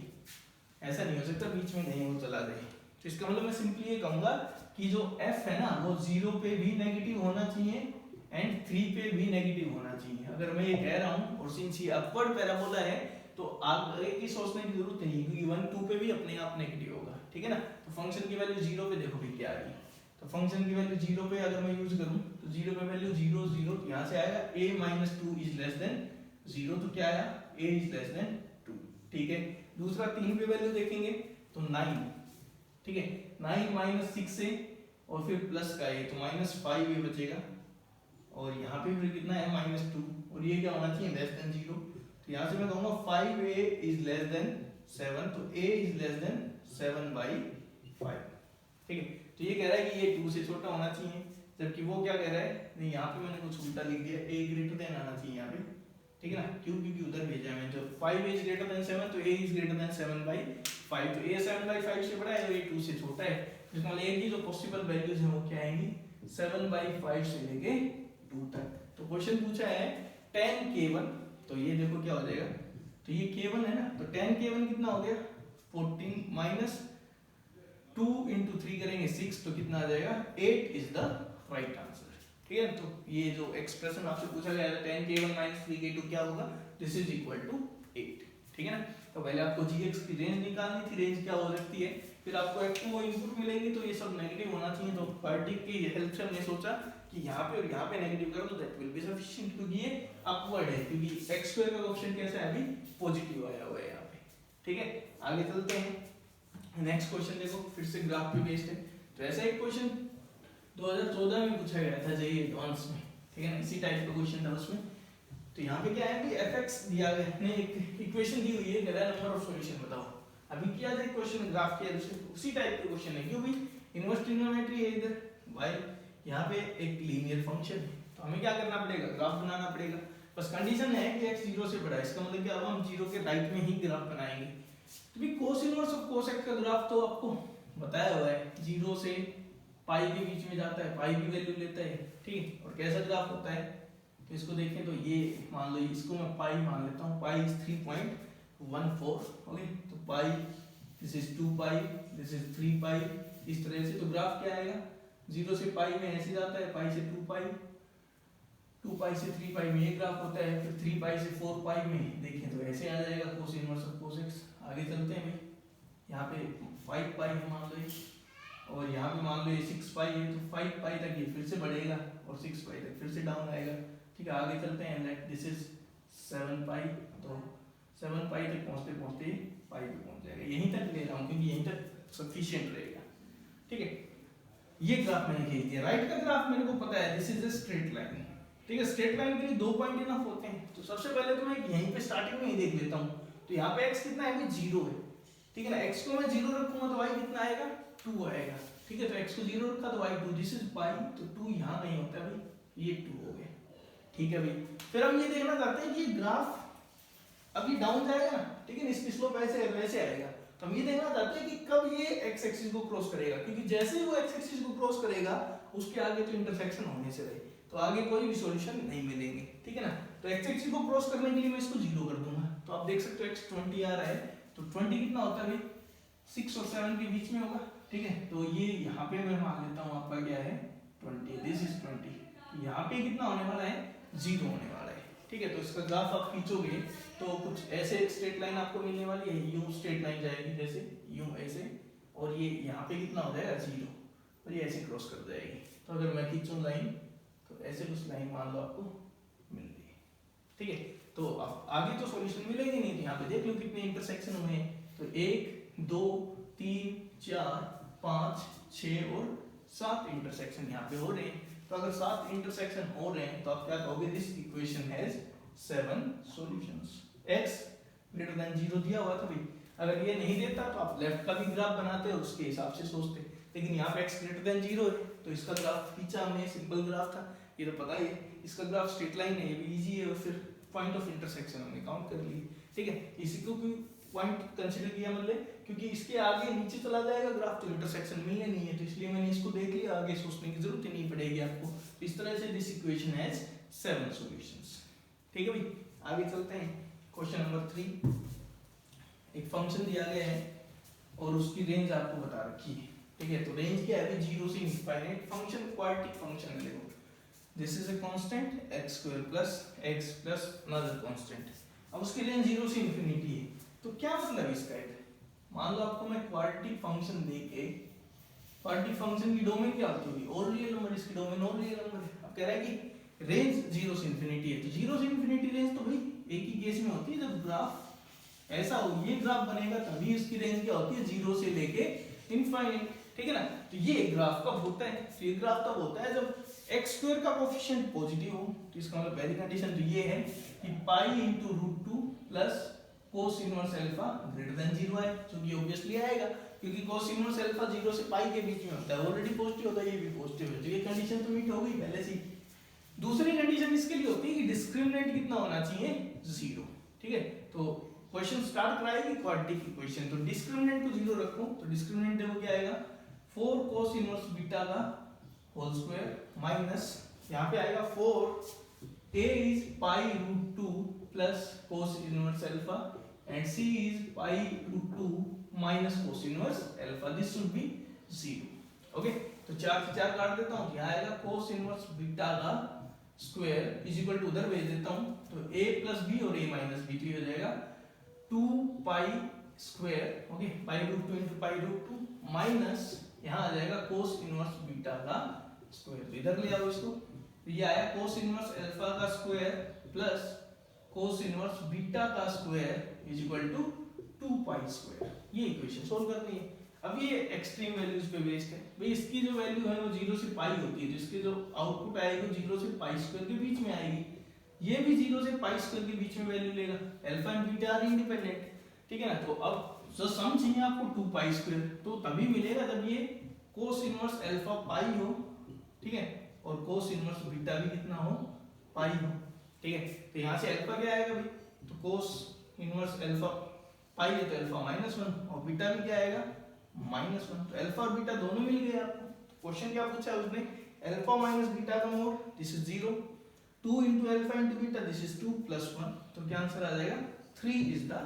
ऐसा नहीं हो सकता बीच में कहीं वो चला जाए। तो इसका मतलब मैं सिंपली ये कहूंगा कि जो f है ना वो 0 पे भी नेगेटिव होना चाहिए एंड 3 पे भी नेगेटिव होना चाहिए। अगर मैं ये कह रहा हूं, और सिंस ये अपवर्ड पैराबोला है तो आगे की सोचने की जरूरत नहीं, क्योंकि 1, 2 पे भी अपने आप नेगेटिव होगा। ठीक है ना, तो फंक्शन की वैल्यू 0 पे देखो भी क्या आ रही है। तो फंक्शन की वैल्यू 0 पे अगर मैं यूज करूं तो 0 पे वैल्यू 0, 0 यहां से आएगा, a-2 इज लेस देन 0। तो क्या आया, a इज लेस देन 2। ठीक है, दूसरा 3 पे वैल्यू देखेंगे तो 9। ठीक है, 9 - 6 से और फिर प्लस का a, तो -5 ये बचेगा, और यहाँ पे फिर कितना है, -2, और ये क्या होना चाहिए, लेस देन 0। तो यहाँ से मैं कहूंगा 5a इज लेस देन 7, तो a इज लेस देन 7/5। ठीक है, तो ये कह रहा है कि ये 2 से छोटा होना चाहिए, जबकि वो क्या कह रहा है, नहीं यहाँ पे मैंने कुछ उल्टा लिख दिया, a ग्रेटर देन आना चाहिए यहाँ पे। ठीक है ना, क्यों, क्योंकि उधर भेजा है मैं, जब 5 इज ग्रेटर देन 7 तो a इज ग्रेटर देन 7/5। तो a 7/5 से बड़ा है और a 2 से छोटा है, इसका मतलब a की जो पॉसिबल वैल्यूज हैं वो क्या आएंगी, 7/5 से लेके 2 तक। तो क्वेश्चन पूछा है tan k1, तो ये देखो क्या हो जाएगा, तो ये k1 है ना, तो tan k1 कितना हो गया, 14 माइनस 2 into 3 करेंगे 6, तो कितना आ जाएगा, 8 इज द राइट आंसर। ठीक है, तो ये जो एक्सप्रेशन आपसे पूछा गया था tan k1 - 3k2 क्या होगा, दिस इज इक्वल टू 8। ठीक है ना, तो पहले आपको gx की रेंज निकालनी थी, रेंज क्या हो सकती है, फिर आपको f2 इनपुट मिलेंगे तो ये सब नेगेटिव होना चाहिए। तो पार्टी की हेल्प से हमने सोचा कि यहाँ पे और यहाँ पे नेगेटिव कर दो, दैट विल बी सफिशिएंट, क्योंकि ये अपवर्ड है, क्योंकि x² का कोएफिशिएंट कैसा है, अभी पॉजिटिव आया हुआ है यहाँ पे। ठीक है, आगे चलते हैं, नेक्स्ट क्वेश्चन देखो, फिर से ग्राफ पे बेस्ड है। तो ऐसा एक क्वेश्चन 2014 में पूछा गया था जेईई एडवांस में। ठीक है ना, इसी टाइप का क्वेश्चन था उसमें। तो यहाँ पे क्या है कि fx दिया गया है, एक इक्वेशन दी हुई है, कह रहा है नंबर ऑफ सॉल्यूशन बताओ। अभी किया जाए क्वेश्चन ग्राफ किया, उसी टाइप का क्वेश्चन है, क्यों भी इनवर्स ट्रिग्नोमेट्री है इधर, y यहाँ पे एक लीनियर फंक्शन है, तो हमें क्या करना पड़ेगा, ग्राफ बनाना पड़ेगा। बस कंडीशन है कि x 0 से बड़ा है, इसका मतलब कि अब हम 0 के राइट में ही ग्राफ बनाएंगे। तो भी cos inverse of cos x का ग्राफ तो आपको बताया हुआ है, 0 से पाई के बीच में जाता है, पाई की वैल्यू लेता है। ठीक, और कैसा ग्राफ होता है, तो इसको देखें तो ये मान लो, इसको मैं पाई मान लेता हूँ, पाई इज 3.14। ओके, तो pi this is 2 pi, this is 3 pi, इस तरह से। तो ग्राफ क्या आएगा, 0 से पाई में ऐसे जाता है, पाई से 2 पाई, 2 पाई से 3 पाई में ये ग्राफ होता है, फिर 3 पाई से 4 पाई में देखें तो ऐसे आ जाएगा cos inverse of cos x। आगे चलते हैं भाई, यहाँ पे 5 पाई है मान लो, और यहाँ पे मान लो ये 6 पाई है, तो 5 पाई तक ये फिर से बढ़ेगा और 6 पाई तक फिर से डाउन आएगा। ठीक है, आगे चलते हैं, लेट दिस इज 7 पाई, तो 7 पाई तक पहुँचते पहुँचते पाई पे पहुँच जाएगा। यहीं तक ले रहा हूँ क्योंकि यहीं तक सफिशिएंट रहेगा। ठीक है, ये ग्राफ मैंने खींच दिया, राइट का ग्राफ मेरे को पता है, this is a straight line. ठीक है, स्ट्रेट लाइन के लिए 2 पॉइंट इनफ होते हैं। तो सबसे पहले तो मैं यहीं पे स्टार्टिंग में ही देख लेता हूँ, तो यहाँ पे x कितना है, 0 है। ठीक है ना, x को मैं 0 रखूंगा तो y कितना आएगा, 2 आएगा। ठीक है, तो x को 0 रखा तो y 2, दिस इज पाई, तो 2 यहाँ नहीं होता भाई, ये 2 हो गया। ठीक है भाई। फिर हम ये देखना चाहते हैं कि ग्राफ अभी डाउन जाएगा ना, ठीक है, इसकी स्लोप ऐसे वैसे आएगा, तो हम ये देखना चाहते हैं कि कब ये एक्स एक्सिस को क्रॉस करेगा, क्योंकि जैसे ही वो एक्स एक्सिस को क्रॉस करेगा उसके आगे तो इंटरसेक्शन होने से रहे, तो आगे कोई भी सॉल्यूशन नहीं मिलेंगे, ठीक है ना। तो एक्स एक्सिस को क्रॉस करने के लिए मैं इसको 0 कर दूंगा, तो आप देख सकते हो x 20 आ रहा है, तो 20 कितना होता है भाई, 6 और 7 के बीच में होगा, ठीक है। तो ये यहाँ पे मैं मान लेता हूँ आपका क्या है 20, दिस इज 20, यहाँ पे कितना होने वाला है 0 होने वाला है, ठीक है। तो इसका ग्राफ आप खींचोगे तो कुछ ऐसे एक स्ट्रेट लाइन आपको मिलने वाली है, यूं स्ट्रेट लाइन जाएगी जैसे यूं ऐसे, और ये यहाँ पे कितना हो जाएगा 0, और ये ऐसे क्रॉस कर जाएगी। तो अगर मैं खींचूं लाइन तो ऐसे कुछ लाइन मान लो आपको मिल रही है, ठीक है। तो अब आगे तो सॉल्यूशन मिलेगी नहीं, तो यहाँ पे देख लो कितने इंटरसेक्शन हुए हैं, तो 1 2 3 4 5 6 और 7 इंटरसेक्शन यहाँ पे हो रहे हैं। तो अगर 7 इंटरसेक्शन हो रहे हैं तो आप क्या कहोगे, this equation has 7 solutions. x greater than 0 दिया हुआ था भाई, अगर ये नहीं देता तो आप लेफ्ट का भी ग्राफ बनाते और उसके हिसाब से सोचते, लेकिन यहाँ पे x ग्रेटर देन 0 है तो इसका ग्राफ खींचा हमने, सिंपल ग्राफ था, ये तो पता ही है, इसका ग्राफ स्ट्रेट लाइन है, ये भी इजी है, और फिर पॉइंट ऑफ इंटरसेक्शन हमने काउंट कर लिए, ठीक है। इसी को क्यों पॉइंट कंसीडर किया मतलब, क्योंकि इसके आगे नीचे चला जाएगा ग्राफ तो इंटरसेक्शन मिलने नहीं है, तो इसलिए मैंने इसको देख लिया, आगे सोचने की जरूरत ही नहीं पड़ेगी आपको। इस तरह से दिस इक्वेशन हैज 7 सॉल्यूशंस, ठीक है भाई। आगे चलते हैं, क्वेश्चन नंबर 3। एक फंक्शन दिया गया है और उसकी रेंज आपको बता रखी है, ठीक है। तो रेंज क्या है, 0 से इनफाइनाइट, फंक्शन क्वाड्रेटिक फंक्शन है, देखो this is a constant x² plus x plus another constant, अब उसकी रेंज 0 से इंफिनिटी है। तो क्या मतलब इसका है, मान लो आपको मैं क्वाड्रेटिक फंक्शन देके, क्वाड्रेटिक फंक्शन की डोमेन क्या होती होगी, और रियल नंबर, इसकी डोमेन और रियल नंबर है। अब कह रहा है कि रेंज 0 से इंफिनिटी है, तो 0 से इंफिनिटी रेंज तो भाई एक ही केस में होती है, जब ग्राफ ऐसा हो, ये ग्राफ बनेगा तभी इसकी रेंज क्या होती है 0 से लेके इनफाइनाइट, ठीक है ना। तो ये ग्राफ कब होता है, तो ये ग्राफ तब होता है जब x² का कोएफिशिएंट पॉजिटिव हो, तो इसका मतलब पहली कंडीशन तो ये है कि pi into root 2 plus cos inverse alpha greater than 0 है, जो कि ऑब्वियसली आएगा क्योंकि कोस इनवर्स अल्फा 0 से पाई के बीच में होता है, ऑलरेडी पॉजिटिव होता है, ये भी पॉजिटिव है, तो ये कंडीशन तो मीट हो गई पहले से। दूसरी कंडीशन इसके लिए होती है कि डिस्क्रिमिनेंट कितना होना चाहिए 0, ठीक है। तो क्वेश्चन स्टार्ट कराएगी क्वाड्रेटिक इक्वेशन, तो डिस्क्रिमिनेंट को 0 रखो, तो डिस्क्रिमिनेंट देखो क्या आएगा 4 cos इनवर्स बीटा का होल स्क्वायर माइनस यहाँ पे आएगा 4 a is pi root 2 plus cos inverse alpha and c is pi root 2 minus cos inverse alpha, this should be 0, okay। तो 4 से 4 काट देता हूँ, यहाँ आएगा cos inverse बीटा का स्क्वायर इज इक्वल टू, उधर भेज देता हूँ, तो a प्लस बी और a माइनस बी, तो हो जाएगा 2 pi square, okay, pi root 2 into pi root 2 minus यहाँ आ जाएगा cos इनवर्स बीटा का स्क्वायर, तो इधर ले आओ इसको, तो ये आया cos इनवर्स अल्फा का square plus cos inverse beta का square is equal to 2 pi square, ये इक्वेशन सोल्व करनी है। अब ये एक्सट्रीम वैल्यूज पे बेस्ड है भाई, इसकी जो वैल्यू है वो 0 से पाई होती है, तो इसके जो आउटपुट आएगी 0 से पाई स्क्वायर के बीच में आएगी, ये भी 0 से पाई स्क्वायर के बीच में वैल्यू लेगा, alpha and beta are independent, ठीक है ना। तो अब जो सम चाहिए आपको 2 पाई स्क्वायर, तो तभी मिलेगा जब ये cos इनवर्स अल्फा पाई हो, ठीक है, और cos इनवर्स बीटा भी कितना हो पाई हो, ठीक है। तो यहाँ से अल्फा क्या आएगा भाई, तो cos इनवर्स अल्फा पाई है तो अल्फा -1 और बीटा भी क्या आएगा -1, तो अल्फा और बीटा दोनों मिल गए आपको। क्वेश्चन क्या पूछा है उसने, अल्फा माइनस बीटा का mode, this is 0, 2 into alpha into beta, this is 2 + 1, तो क्या आंसर आ जाएगा 3 इज द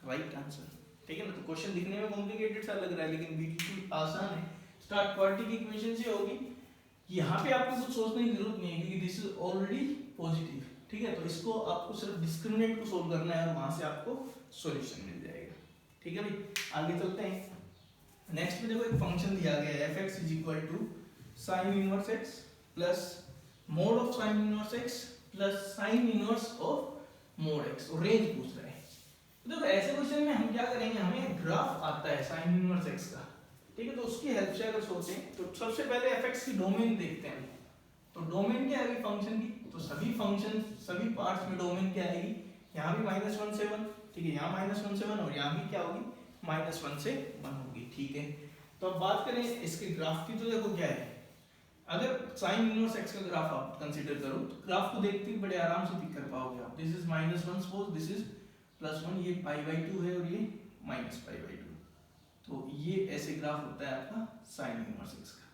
राइट आंसर, ठीक है ना। तो क्वेश्चन दिखने में कॉम्प्लिकेटेड सा लग रहा है लेकिन बिल्कुल आसान है, स्टार्ट क्वाड्रेटिक इक्वेशन से होगी, यहाँ पे आपको कुछ सोचने की जरूरत नहीं है क्योंकि दिस इज ऑलरेडी पॉजिटिव, ठीक है। तो इसको आपको सिर्फ डिस्क्रिमिनेंट को सोल्व करना है और वहां से आपको सॉल्यूशन मिल जाएगा, ठीक है भाई। आगे चलते हैं, नेक्स्ट में देखो एक फंक्शन दिया गया है fx is equal to sin inverse x plus mod of sin inverse x plus sin inverse of mod x, और रेंज पूछ रहा है। तो देखो ऐसे क्वेश्चन में हम क्या करेंगे, हमें ग्राफ आता है sin इनवर्स x का, ठीक है, तो उसकी हेल्प से अगर सोचें तो सबसे पहले fx की डोमेन देखते हैं। तो डोमेन क्या आएगी फंक्शन की, तो सभी फंक्शन सभी पार्ट्स में डोमेन क्या आएगी, यहाँ भी -1 से 1, ठीक है, यहाँ -1 से 1 और यहाँ भी क्या होगी -1 से 1 होगी, ठीक है। तो अब बात करें इसके ग्राफ की, तो देखो क्या है, अगर साइन इनवर्स एक्स का ग्राफ आप कंसीडर करो तो ग्राफ को देखते ही बड़े आराम से पिक कर पाओगे आप। This is -1 suppose, this is +1, ये π/2 है और ये -π/2। तो ये ऐसे ग्राफ होता है आपका साइन इनवर्स एक्स का,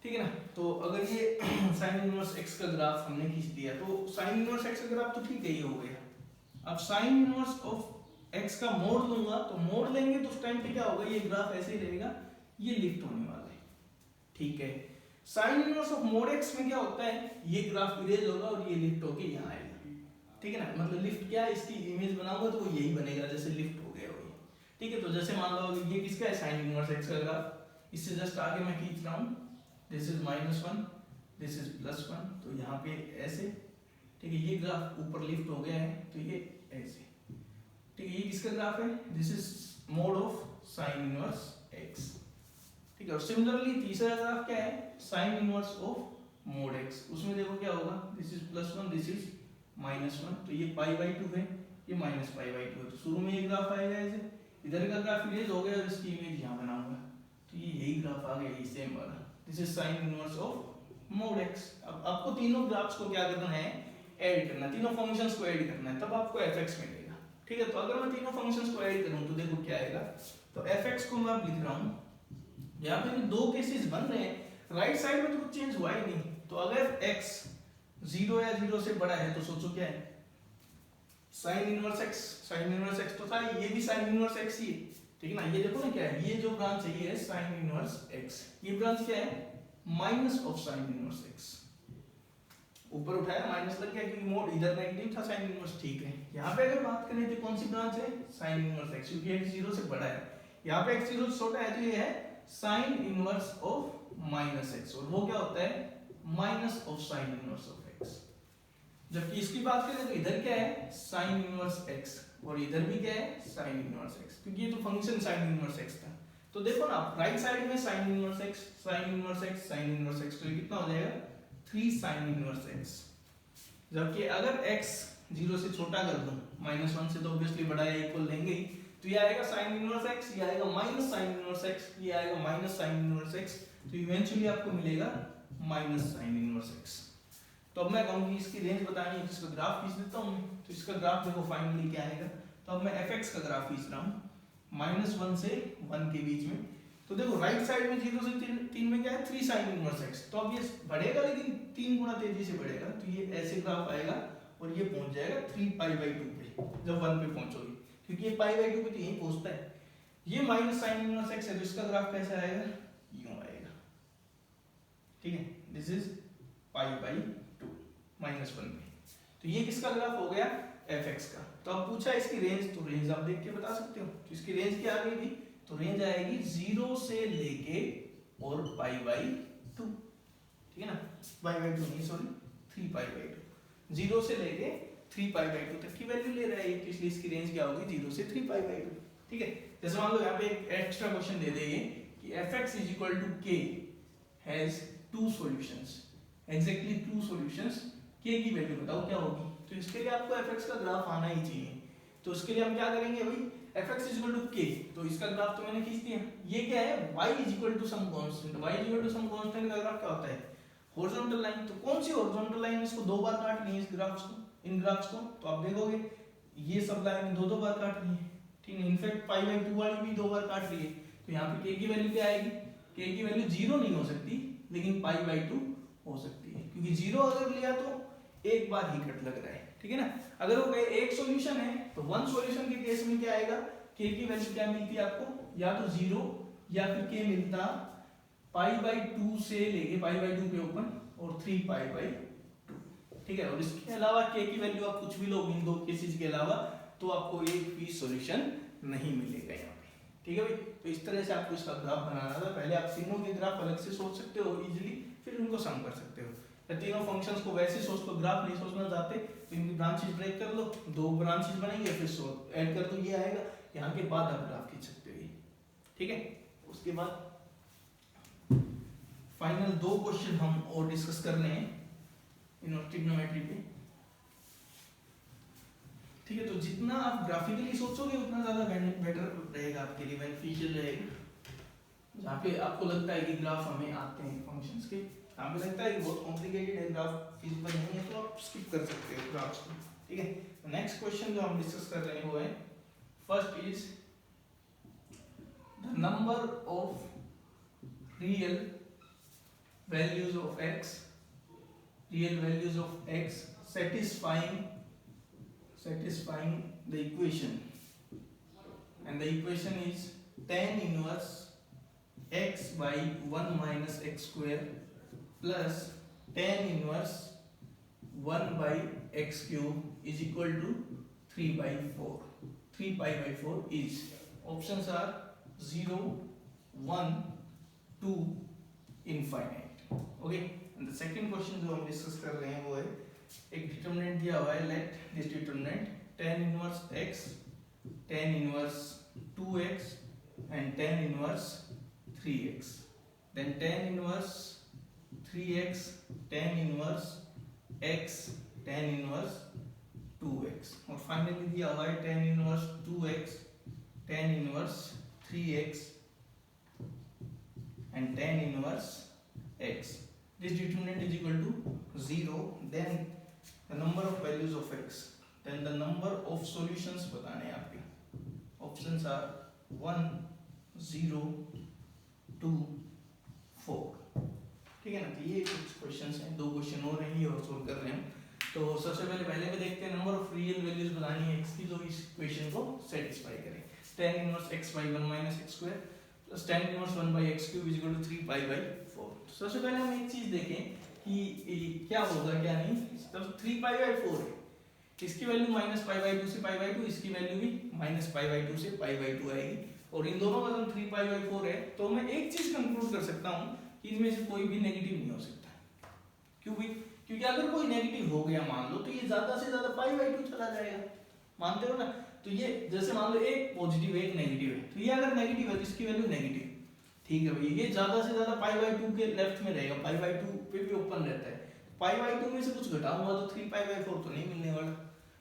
ठीक है ना। तो अगर ये साइन इनवर्स एक्स का ग्राफ हमने खींच दिया तो साइन इनवर्स एक्स का ग्राफ तो ठीक है, ये हो गया। अब साइन इनवर्स ऑफ एक्स का मोड लूंगा, तो मोड लेंगे तो उस टाइम पे क्या होगा, ये ग्राफ ऐसे ही रहेगा, ये लिफ्ट होने वाला है, ठीक है। Sine inverse of mode x में क्या होता है, ये ग्राफ इरेज होगा और ये लिफ्ट होके यहाँ आएगा, ठीक है ना। मतलब लिफ्ट क्या है, इसकी इमेज बनाऊंगा तो वो यही बनेगा जैसे लिफ्ट हो गया वही, ठीक है। तो जैसे मान लो ये किसका है, साइन इनवर्स एक्स का ग्राफ, इससे जस्ट आगे मैं खींच रहा हूँ, दिस इज -1, दिस इज +1, तो यहाँ पे ऐसे, ठीक है। ये ग्राफ ऊपर लिफ्ट हो गया है तो ये ऐसे, ठीक है। ये किसका ग्राफ है, this is mode of sine inverse x, ठीक है। और सिमिलरली तीसरा ग्राफ क्या है, sine inverse of mode x, उसमें देखो क्या होगा, दिस इज +1, दिस इज -1, तो ये π/2 है, ये -π/2 है, तो शुरू में ये ग्राफ आएगा ऐसे, इधर का ग्राफ इरेज हो गया और इसकी इमेज यहाँ बनाऊंगा तो ये यही ग्राफ आ गया, ये सेम वाला, this is sine inverse of mode x. अब आपको तीनों ग्राफ्स को क्या करना है, ऐड करना है, तीनों फंक्शंस को ऐड करना है, तब आपको fx मिलेगा, ठीक है। तो अगर मैं तीनों फंक्शंस को ऐड करूं तो देखो क्या आएगा, तो fx को मैं लिख रहा हूं, यहाँ पे दो केसेस बन रहे हैं, राइट साइड में तो कुछ चेंज हुआ ही नहीं, तो अगर x 0 या 0 से बड़ा है तो सोचो क्या है, sine inverse x, sine inverse x तो था, ये भी साइन इनवर्स x ही है, ठीक है ना। ये देखो ना क्या है, ये जो ब्रांच है ये है साइन इनवर्स x, ये ब्रांच क्या है, minus of sine inverse x, ऊपर उठाया माइनस लग गया क्योंकि मोड इधर नेगेटिव था, साइन इनवर्स ठीक है। यहाँ पे अगर बात करें तो कौन सी ब्रांच है, साइन इनवर्स x, क्योंकि x 0 से बड़ा है, यहाँ पे x 0 से छोटा है तो ये है साइन इनवर्स ऑफ -x, और वो क्या होता है, minus of sine inverse of x। जबकि इसकी बात करें तो इधर क्या है, साइन इनवर्स x, और इधर भी क्या है, साइन इनवर्स x, क्योंकि ये तो फंक्शन साइन इनवर्स x था। तो देखो ना राइट साइड में sine inverse x, sine inverse x, sine inverse x, तो ये कितना हो जाएगा, 3 साइन इनवर्स x। जबकि अगर x 0 से छोटा कर दूं, -1 से तो ऑब्वियसली बड़ा या इक्वल लेंगे ही, तो ये आएगा साइन इनवर्स x, ये आएगा माइनस साइन इनवर्स x, ये आएगा माइनस साइन इनवर्स x, तो इवेंचुअली आपको मिलेगा माइनस साइन इनवर्स x। तो अब मैं कहूंगी इसकी रेंज बतानी है, इसका ग्राफ खींच देता हूं, तो इसका ग्राफ देखो फाइनली क्या आएगा। तो अब मैं fx का ग्राफ खींच रहा हूं, -1 से 1 के बीच में, तो देखो राइट साइड में 0 से 3 में क्या है, 3 साइन इनवर्स x, तो अब ये बढ़ेगा लेकिन 3 गुना तेजी से बढ़ेगा, तो ये ऐसे ग्राफ आएगा और ये पहुंच जाएगा 3π/2 पे जब 1 पे पहुंचोगे, क्योंकि ये π/2 पे तो यही पहुंचता है। ये माइनस साइन इनवर्स x है, तो इसका ग्राफ कैसा आएगा, यूं आएगा, ठीक है। दिस इज π/2 -1 पे, तो ये किसका ग्राफ हो गया, fx का। तो अब पूछा इसकी रेंज, तो रेंज आप देख के बता सकते हो, तो इसकी रेंज क्या आ गई थी, तो रेंज आएगी 0 से लेके और π/2, ठीक है ना, π/2 नहीं सॉरी 3π/2, 0 से लेके 3π/2 तक की वैल्यू ले रहा है ये, तो इसलिए इसकी रेंज क्या होगी, 0 से 3π/2, ठीक है। जैसे मान लो यहाँ पे एक एक्स्ट्रा क्वेश्चन दे देंगे कि fx = k has 2 solutions, exactly 2 solutions, k की वैल्यू बताओ क्या होगी। तो इसके लिए आपको fx का ग्राफ आना ही चाहिए, तो उसके लिए हम क्या करेंगे भाई, fx = k, तो इसका ग्राफ तो मैंने खींच दिया। ये क्या है, y = some constant, y = some constant का ग्राफ क्या होता है, हॉरिजॉन्टल लाइन। तो कौन सी हॉरिजॉन्टल लाइन, इसको 2 बार काटनी है इस ग्राफ्स को, इन ग्राफ्स को, तो आप देखोगे ये सब लाइन 2 बार काट रही है, ठीक है। इनफैक्ट π/2 वाली भी 2 बार काट रही है, तो यहाँ पे k की वैल्यू क्या आएगी, k की वैल्यू 0 नहीं हो सकती लेकिन π/2 हो सकती है, क्योंकि 0 अगर लिया तो एक बार ही कट लग रहा है, ठीक है ना। अगर वो एक सॉल्यूशन है तो 1 सॉल्यूशन के केस में क्या आएगा, k की वैल्यू क्या मिलती है आपको, या तो 0 या फिर k मिलता π/2 से लेके π/2 पे ओपन और 3π/2, ठीक है। और इसके अलावा k की वैल्यू आप कुछ भी लोग इन 2 केसेस के अलावा, तो आपको एक भी सॉल्यूशन नहीं मिलेगा यहाँ पे, ठीक है भाई। तो इस तरह से आपको इसका ग्राफ बनाना था, पहले आप तीनों के ग्राफ अलग से सोच सकते हो इजीली, फिर उनको सम कर सकते हो, या तीनों फंक्शंस को वैसे सोच लो, ग्राफ नहीं सोचना चाहते तो इनकी ब्रांचेस ब्रेक कर लो, 2 ब्रांचेस बनेंगे, फिर सोल्व ऐड कर दो, ये आएगा, यहाँ के बाद आप ग्राफ खींच सकते हो, ठीक है। उसके बाद फाइनल 2 क्वेश्चन हम और डिस्कस करने हैं इन ट्रिग्नोमेट्री पे, ठीक है। तो जितना आप ग्राफिकली सोचोगे उतना ज्यादा बेटर रहेगा आपके लिए, बेनिफिशियल रहेगा। जहाँ पे आपको लगता है कि ग्राफ हमें आते हैं फंक्शंस के, यहाँ पे लगता है कि बहुत कॉम्प्लिकेटेड है ग्राफ, फिजिबल नहीं है, तो आप स्किप कर सकते हो ग्राफ्स को, ठीक है। नेक्स्ट क्वेश्चन जो हम डिस्कस कर रहे हैं वो है, first is the number of real values of x, real values of x satisfying the equation, and the equation is tan inverse x by 1 minus x square plus tan inverse 1 by x cube is equal to 3 by 4. 3 pi by 4 is, options are 0, 1, 2, infinite. Okay, and the second question जो हम discuss कर रहे हैं वो है, एक determinant दिया हुआ है, let this determinant tan inverse x, tan inverse 2x and tan inverse 3x, then tan inverse 3x, tan inverse x, tan inverse 2x, और फाइनली दिया हुआ है tan inverse 2x, tan inverse 3x and tan inverse x. This determinant is equal to 0, then the number of values of x, then the number of solutions बताने हैं आपके, options are 1, 0, 2, 4, ठीक है ना। तो ये कुछ क्वेश्चंस हैं, दो क्वेश्चन और हैं, ये और सोल्व कर रहे हैं। तो सबसे पहले में देखते हैं नंबर ऑफ रियल वैल्यूज बनानी है x की जो इस इक्वेशन को सेटिस्फाई करे। tan inverse x by 1 minus x square plus tan inverse 1 by x cube is equal to 3 pi by 4। सबसे पहले हम एक चीज देखें कि क्या होगा क्या नहीं। तब 3 pi by 4 है, इसकी वैल्यू माइनस पाई बाई 2 से पाई बाई 2, इसकी वैल्यू भी माइनस पाई बाई 2 से पाई बाई 2 आएगी, और इन दोनों का सम 3 पाई बाई 4 है। तो मैं एक चीज कंक्लूड कर सकता हूं कि इनमें से कोई भी नेगेटिव नहीं हो सकता। क्यों भी? क्योंकि अगर कोई नेगेटिव हो गया मान लो, तो ये ज्यादा से ज्यादा पाई बाई 2 चला जाएगा, मानते हो ना। तो ये जैसे मान लो एक पॉजिटिव एक नेगेटिव है, तो ये अगर नेगेटिव है तो इसकी वैल्यू नेगेटिव, ठीक है भाई। ये ज्यादा से ज्यादा पाई बाई 2 के लेफ्ट में रहेगा, पाई बाई 2 पे भी ओपन रहता है। पाई बाई 2 में से कुछ घटा हुआ तो 3 पाई बाई 4 तो नहीं मिलने वाला,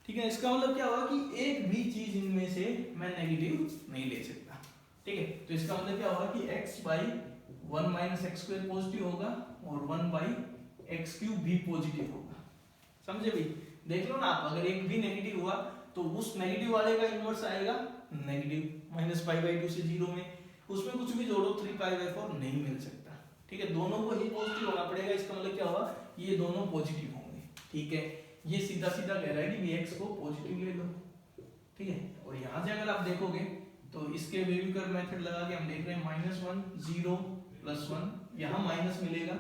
ठीक है। इसका मतलब क्या होगा कि एक भी चीज इनमें से मैं नेगेटिव नहीं ले सकता, ठीक है। तो इसका मतलब क्या होगा कि x by 1 minus x square positive होगा और 1 बाई एक्स क्यूब भी पॉजिटिव होगा, समझे भाई। देख लो ना आप, अगर एक भी नेगेटिव हुआ तो उस नेगेटिव वाले का इनवर्स आएगा नेगेटिव माइनस पाई बाई 2 से 0 में, उसमें कुछ भी जोड़ो 3 पाई बाई 4 नहीं मिल सकता, ठीक है। दोनों को ही पॉजिटिव होना पड़ेगा। इसका मतलब क्या होगा, ये दोनों पॉजिटिव होंगे, ठीक है। ये सीधा सीधा कह रहा है कि vx को पॉजिटिव ले लो, ठीक है। और यहाँ से अगर आप देखोगे तो इसके वेव कर्व मेथड लगा के हम देख रहे हैं -1 0 +1, यहाँ माइनस मिलेगा,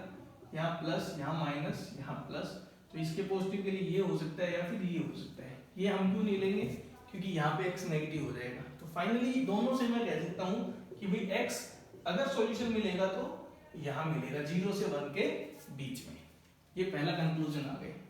यहाँ प्लस, यहाँ माइनस, यहाँ प्लस। तो इसके पॉजिटिव के लिए ये हो सकता है या फिर ये हो सकता है। ये हम क्यों नहीं लेंगे, क्योंकि यहाँ पे x नेगेटिव हो जाएगा। तो फाइनली दोनों से मैं कह सकता हूँ कि भाई x अगर सॉल्यूशन मिलेगा तो यहाँ मिलेगा 0 से 1 के बीच में। ये पहला कंक्लूजन आ गया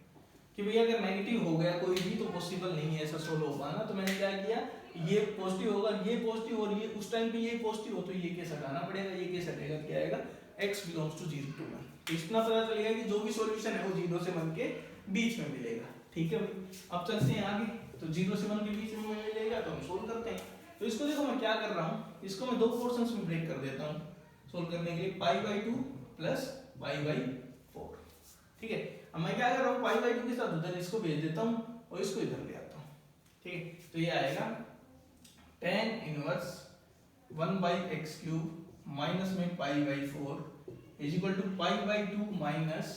कि भैया अगर नेगेटिव हो गया कोई भी तो पॉसिबल नहीं है ऐसा सोल्व हो पाना। तो मैंने क्या किया, ये पॉजिटिव होगा, ये पॉजिटिव और ये उस टाइम पे ये पॉजिटिव हो तो ये केस हटाना पड़ेगा, ये केस हटेगा, क्या आएगा x बिलोंग्स टू 0 to 1। इतना पता चलेगा कि जो भी सॉल्यूशन है वो 0 से 1 के बीच में मिलेगा, ठीक है भाई। अब चलते हैं आगे, तो 0 से 1 के बीच में मिलेगा तो हम सोल्व करते हैं। तो इसको देखो मैं क्या कर रहा हूँ, इसको मैं दो पोर्शंस में ब्रेक कर देता हूँ सोल्व करने के लिए, पाई बाई 2 प्लस पाई बाई 4, ठीक है। अब मैं क्या कर रहा हूँ, पाई बाई 2 के साथ उधर इसको भेज देता हूँ और इसको इधर ले आता हूँ, ठीक है। तो ये आएगा tan inverse 1 by X cube minus में pi by 4 is equal to pi by 2 minus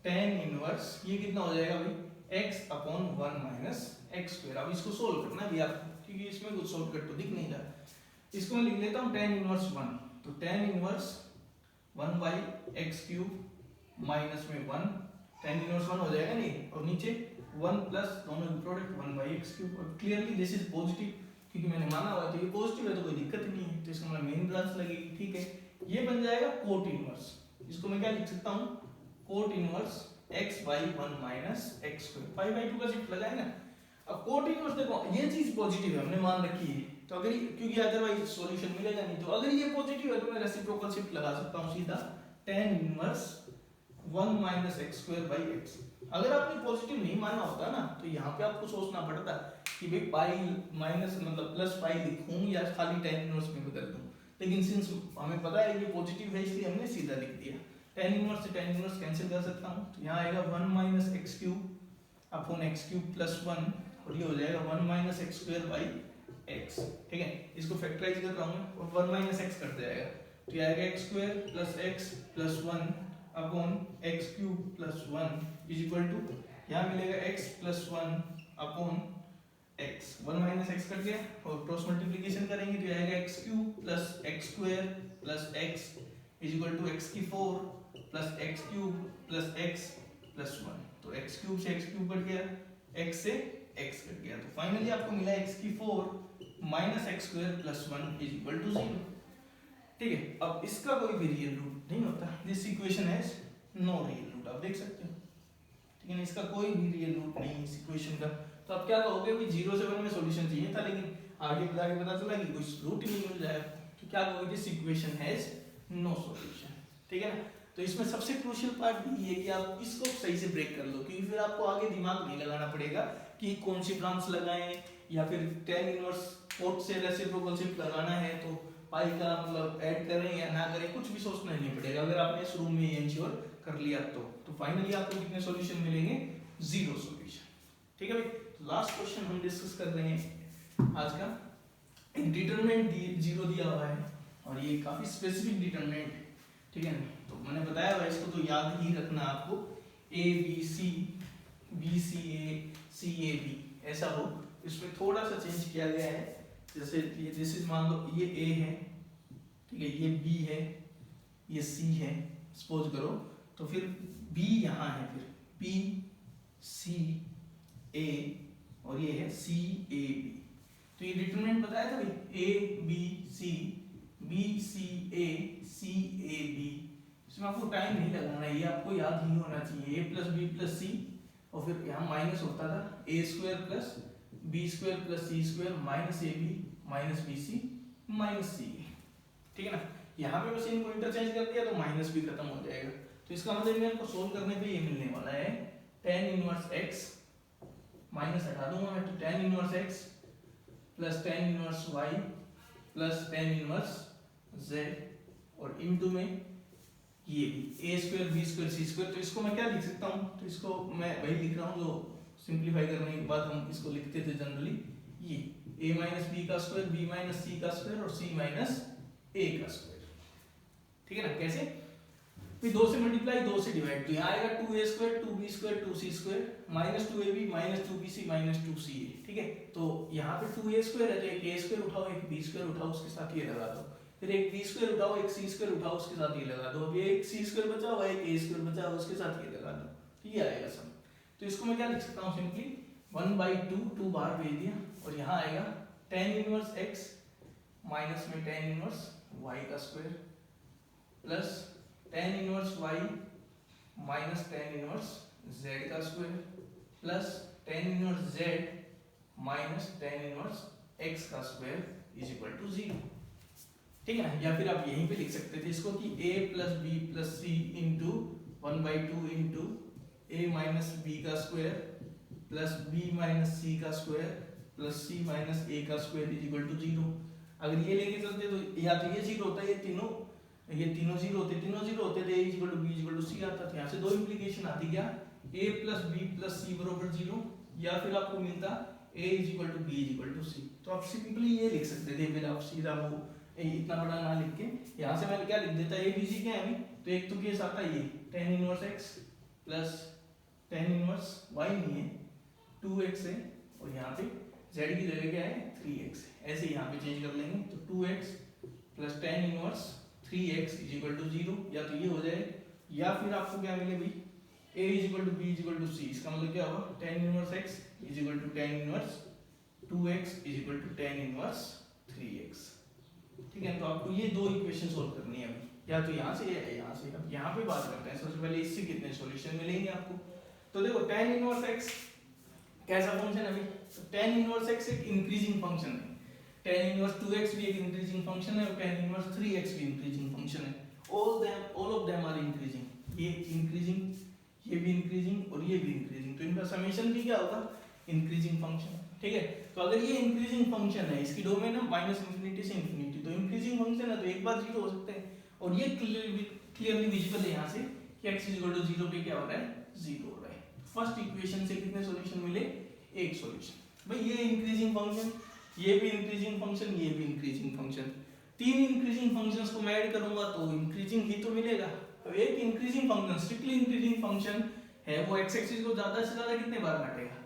tan inverse, ये कितना हो जाएगा भाई, x upon 1 minus x square. अब इसको सोल्व करना भी आपको, क्योंकि इसमें कुछ शॉर्टकट तो दिख नहीं रहा। इसको मैं लिख लेता हूँ tan इनवर्स 1, तो tan inverse 1 by X cube minus में 1, tan इनवर्स 1 हो जाएगा नहीं, और नीचे 1 प्लस दोनों की प्रोडक्ट 1 बाई एक्स क्यूब। और क्लियरली दिस इज पॉजिटिव, क्योंकि मैंने माना हुआ है तो ये पॉजिटिव है तो कोई दिक्कत नहीं है, तो इसका मतलब मेन ब्रांच लगेगी, ठीक है। ये बन जाएगा कोट इनवर्स, इसको मैं क्या लिख सकता हूँ, cot inverse x by 1 minus x square, pi by 2 का शिफ्ट लगाए ना। अब कोट इनवर्स देखो ये चीज पॉजिटिव है, हमने मान रखी है, तो अगर क्योंकि अदरवाइज सॉल्यूशन मिलेगा नहीं, तो अगर ये पॉजिटिव है तो मैं रेसिप्रोकल शिफ्ट लगा सकता हूँ सीधा, tan inverse 1 minus x square by x. अगर आपने पॉजिटिव नहीं माना होता ना तो यहाँ पे आपको सोचना पड़ता कि भाई पाई माइनस मतलब प्लस पाई लिखूं या खाली tan इनवर्स में बदल दूं। लेकिन सिंस हमें पता है ये पॉजिटिव है इसलिए हमने सीधा लिख दिया। tan इनवर्स से tan इनवर्स कैंसिल कर सकता हूँ, तो यहाँ आएगा 1 minus x cube upon x cube plus 1 और ये हो जाएगा 1 minus x square by x. ठीक है, इसको फैक्टराइज कर रहा हूँ और 1 माइनस एक्स कर जाएगा, तो ये आएगा x square plus x plus 1 upon x cube plus 1 is equal to यहाँ मिलेगा x plus 1 upon x। 1 minus x cut गया और क्रॉस मल्टीप्लिकेशन करेंगे तो आएगा x cube plus x square plus x is equal to x की 4 plus x cube plus x plus 1। तो x cube से x क्यूब कट गया, x से x कट गया, तो फाइनली आपको मिला x की 4 minus x square plus 1 is equal to 0। ठीक है, अब इसका कोई भी रियल रूट नहीं होता, this equation has no real root, आप देख सकते हो। ठीक है, इसका कोई भी रियल रूट नहीं इस इक्वेशन का। तो आप क्या कहोगे भाई 0 से 1 में सॉल्यूशन चाहिए था लेकिन आगे बढ़ा के पता चला कि कोई रूट ही नहीं मिल जाएगा, तो क्या कहोगे this equation has no solution. ठीक है ना, तो इसमें सबसे क्रूशियल पार्ट ये है कि आप इसको सही से ब्रेक कर लो, क्योंकि फिर आपको आगे दिमाग नहीं लगाना पड़ेगा कि कौन सी ब्रांच लगाएं या फिर tan इनवर्स कोट से रेसिप्रोकल लगाना है तो पाई का मतलब ऐड करें या ना करें, कुछ भी सोचना नहीं पड़ेगा अगर आपने शुरू में ये इंश्योर कर लिया तो फाइनली आपको कितने सॉल्यूशन मिलेंगे, 0 सॉल्यूशन। ठीक है भाई, लास्ट क्वेश्चन हम डिस्कस कर रहे हैं आज का। एक डिटरमिनेंट 0 दिया हुआ है और ये काफी स्पेसिफिक डिटरमिनेंट है। ठीक है, तो मैंने बताया हुआ इसको तो याद ही रखना आपको, a b c b c a c a b ऐसा हो। इसमें थोड़ा सा चेंज किया गया है, जैसे ये दिस इज मान लो ये a है, ठीक है, ये b है, ये c है सपोज करो, तो फिर b यहाँ है, फिर b c a और ये है c a b। तो ये डिटरमिनेंट बताया था भाई a b c b c a c a b। इसमें आपको टाइम नहीं लगाना है, ये आपको याद ही होना चाहिए, a plus B plus C और फिर यहाँ माइनस होता था a square plus B square plus C square minus A B minus B C minus C. ठीक है ना, यहाँ पे बस इनको इंटरचेंज कर दिया तो माइनस भी खत्म हो जाएगा। तो इसका मतलब मेरे को सोल्व करने पे ये मिलने वाला है tan इनवर्स x माइनस हटा दूंगा मैं, तो tan inverse x plus tan inverse y plus tan inverse z और इनटू में ये a square b square c square. तो इसको मैं क्या लिख सकता हूँ, तो इसको मैं वही लिख रहा हूँ जो सिंपलीफाई करने के बाद हम इसको लिखते थे जनरली, ये a माइनस बी का स्क्वायर b माइनस सी का स्क्वायर और c माइनस a का स्क्वायर। ठीक है ना, कैसे फिर 2 से मल्टीप्लाई 2 से डिवाइड, तो यहाँ आएगा 2a square 2b square 2c square minus 2ab minus 2bc minus 2ca। ठीक है, तो यहाँ पे 2a स्क्वायर है तो एक a स्क्वायर उठाओ एक b स्क्वायर उठाओ उसके साथ ये लगा दो, फिर एक b स्क्वायर उठाओ एक c स्क्वायर उठाओ उसके साथ ये लगा दो, अभी एक c स्क्वायर बचा हुआ है एक a स्क्वायर बचा हुआ उसके साथ ये लगा दो, ये आएगा सब। तो इसको मैं क्या लिख सकता हूँ सिंपली 1/2 2 बार भेज दिया और यहाँ आएगा tan इनवर्स x माइनस में tan इनवर्स y का square plus tan inverse y minus tan inverse z का square plus tan inverse z minus tan inverse x का स्क्वायर इज इक्वल टू 0। ठीक है ना, या फिर आप यहीं पे लिख सकते थे इसको कि a plus B plus c into 1/2 into a minus B का स्क्वायर प्लस b माइनस सी का square plus c minus a का स्क्वायर इज इक्वल टू 0। अगर ये लेके चलते तो या तो ये 0 होता है, ये तीनों 0 होते, तीनों 0 होते थे, a is equal to b is equal to c आता था। यहाँ से दो इंप्लीकेशन आती क्या, a plus b plus c बराबर 0 या फिर आपको मिलता a is equal to b is equal to c। तो आप सिंपली ये लिख सकते थे, फिर आप सीधा वो इतना बड़ा ना लिख के यहाँ से मैंने क्या लिख देता है, a b c क्या है अभी, तो एक तो केस आता है ये tan inverse x plus tan inverse y नहीं है 2x है और यहाँ पे z की जगह क्या है 3x है, ऐसे यहाँ पे चेंज कर लेंगे तो 2x plus tan inverse 3x is equal to 0, या तो ये हो जाए या फिर आपको क्या मिले भाई a is equal to b is equal to c। इसका मतलब क्या होगा tan inverse x is equal to tan inverse 2x is equal to tan inverse 3x। ठीक है, तो आपको ये दो इक्वेशन सोल्व करनी है अभी, या तो यहाँ से या यहाँ से। अब यहाँ पे बात करते हैं सबसे पहले इससे कितने सॉल्यूशन मिलेंगे आपको। तो देखो tan इनवर्स x कैसा फंक्शन है अभी, तो tan इनवर्स x एक इंक्रीजिंग फंक्शन है, tan इनवर्स 2x भी एक इंक्रीजिंग फंक्शन है और tan इनवर्स 3x भी इंक्रीजिंग फंक्शन है। All of them are increasing, ये इंक्रीजिंग ये भी इंक्रीजिंग और ये भी इंक्रीजिंग, तो इनका समेशन भी क्या होगा इंक्रीजिंग फंक्शन। ठीक है, तो अगर ये इंक्रीजिंग फंक्शन है, इसकी डोमेन है माइनस इंफिनिटी से इंफिनिटी, तो इंक्रीजिंग फंक्शन है तो एक बार जीरो हो सकते हैं। और ये क्लियरली विजिबल है यहाँ से कि x इक्वल टू जीरो पे क्या हो रहा है, जीरो हो रहा है। फर्स्ट इक्वेशन से कितने सॉल्यूशन मिले, एक सॉल्यूशन। भाई ये इंक्रीजिंग फंक्शन, ये भी इंक्रीजिंग फंक्शन, ये भी इंक्रीजिंग फंक्शन, तीन इंक्रीजिंग फंक्शंस को मैं ऐड करूंगा तो इंक्रीजिंग ही तो मिलेगा। अब एक increasing function, strictly increasing function है, वो x एक्सिस को ज्यादा से ज्यादा कितने बार काटेगा,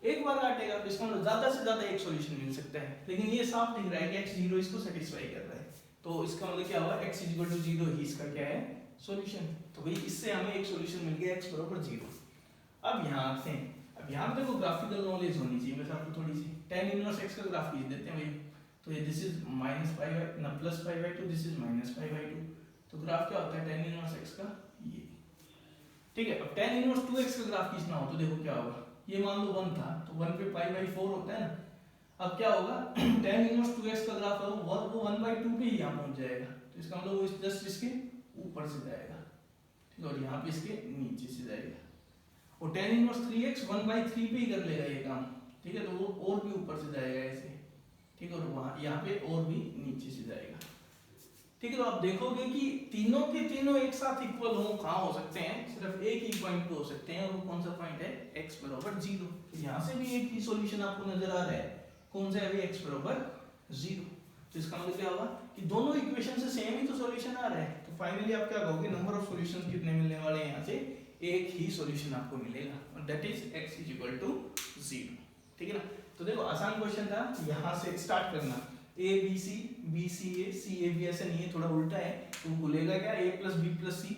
एक बार काटेगा, तो इसका मतलब ज्यादा से ज्यादा एक सॉल्यूशन मिल सकता है। लेकिन ये साफ दिख रहा है कि x जीरो इसको सेटिस्फाई कर रहा है, तो इसका मतलब क्या हुआ, x इक्वल टू जीरो ही इसका क्या है, सॉल्यूशन। तो भाई इससे हमें एक सॉल्यूशन मिल गया x बराबर जीरो। अब यहाँ आते हैं, अब यहाँ पे देखो ग्राफिकल नॉलेज होनी चाहिए बस आपको थोड़ी सी। tan इनवर्स x का ग्राफ खींच देते हैं भाई, तो ये this is minus pi by ना plus pi by two, this is minus pi by two, तो ग्राफ क्या होता है tan इनवर्स x का ये, ठीक है। अब tan इनवर्स 2x का ग्राफ खींचना हो तो देखो क्या होगा, ये मान लो 1 था तो 1 पे पाई बाई 4 होता है ना। अब क्या होगा, tan इनवर्स 2x का ग्राफ है वो 1/2 पे ही यहाँ पहुंच जाएगा, तो इसका मतलब वो जस्ट इसके ऊपर से जाएगा, ठीक है, और यहाँ पे इसके नीचे से जाएगा। और tan इनवर्स 3x 1/3 पे ही कर लेगा ये काम, ठीक है, तो वो और भी ऊपर से जाएगा ऐसे, ठीक है, और वहाँ यहाँ पे और भी नीचे से जाएगा, ठीक है। तो आप देखोगे कि तीनों के तीनों एक साथ इक्वल हो, कहाँ हो सकते हैं, सिर्फ एक ही पॉइंट पे हो सकते हैं, और वो कौन सा पॉइंट है, x बराबर जीरो। तो यहाँ से भी एक ही सॉल्यूशन आपको नजर आ रहा है, कौन सा है अभी, x बराबर जीरो। तो इसका मतलब क्या होगा कि दोनों इक्वेशन से सेम ही तो सॉल्यूशन आ रहा है। तो फाइनली आप क्या कहोगे, नंबर ऑफ सॉल्यूशंस कितने मिलने वाले हैं, यहाँ से एक ही सॉल्यूशन आपको मिलेगा, और that is x is equal to zero, ठीक है ना। तो देखो आसान क्वेश्चन था, यहाँ से स्टार्ट करना, a b c b c a c a b ऐसे नहीं है, थोड़ा उल्टा है, तो बोलेगा क्या, a plus B plus C,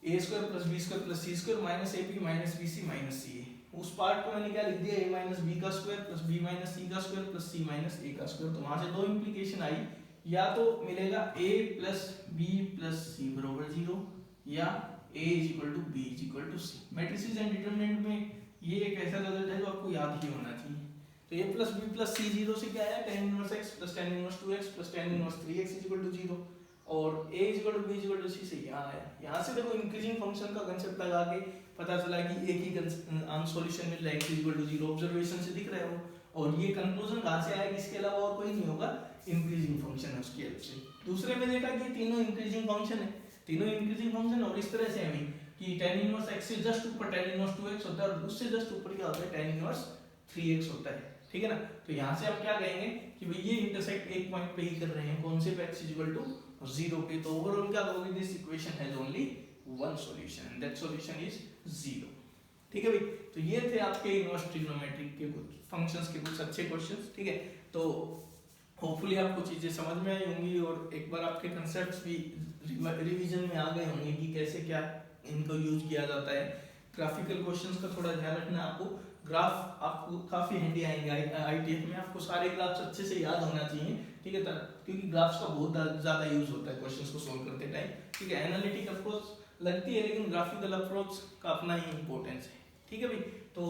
A square plus B square plus C square minus A B minus B C minus C A. उस पार्ट को मैंने क्या लिख दिया, a माइनस बी का स्क्वायर प्लस बी माइनस सी का square plus C minus A का square. तो वहां से दो इंप्लीकेशन आई, या तो मिलेगा a plus B plus c बराबर जीरो, या a is equal to b is equal to c. Matrices and determinant में ये एक ऐसा रिजल्ट है जो आपको याद ही होना चाहिए। तो a plus B plus c zero से क्या आया, tan inverse x plus tan inverse 2x plus tan inverse 3x is equal to zero, और a is equal to b is equal to c से यहाँ आया। यहाँ से देखो इंक्रीजिंग फंक्शन का कंसेप्ट लगा के पता चला कि एक ही सॉल्यूशन मिल रहा है, x is equal to zero, observation से दिख रहा है वो। और ये कंक्लूजन कहाँ से आया कि इसके अलावा और कोई नहीं होगा, इंक्रीजिंग फंक्शन है उसकी हेल्प से। दूसरे में देखा कि तीनों इंक्रीजिंग फंक्शन है, तीनों इंक्रीजिंग फंक्शन, और इस तरह से हमें कि tan इनवर्स x से जस्ट ऊपर tan इनवर्स 2x होता है, और उससे जस्ट ऊपर क्या होता है, tan इनवर्स 3x होता है, ठीक है ना। तो यहाँ से हम क्या कहेंगे कि भाई ये इंटरसेक्ट एक पॉइंट पे ही कर रहे हैं, कौन से पे, x इक्वल टू जीरो पे। तो ओवरऑल क्या कहोगे, this equation has only one solution and that solution is zero, ठीक है भाई। तो ये थे आपके इनवर्स ट्रिग्नोमेट्रिक के कुछ फंक्शंस के कुछ अच्छे क्वेश्चंस, ठीक है। तो होपफुली आपको चीजें समझ में आई होंगी, और एक बार आपके कंसेप्ट्स भी रिवीजन में आ गए होंगे कि कैसे क्या इनको यूज किया जाता है। ग्राफिकल क्वेश्चंस का थोड़ा ध्यान रखना, आपको ग्राफ आपको काफी हैंडी आएंगे आईटीएफ में, आपको सारे ग्राफ्स अच्छे से याद होना चाहिए, ठीक है, क्योंकि ग्राफ्स का बहुत ज्यादा यूज होता है क्वेश्चंस को सॉल्व करते टाइम, ठीक है। एनालिटिक अप्रोच लगती है, लेकिन ग्राफिकल अप्रोच का अपना ही इंपॉर्टेंस है, ठीक है भाई। तो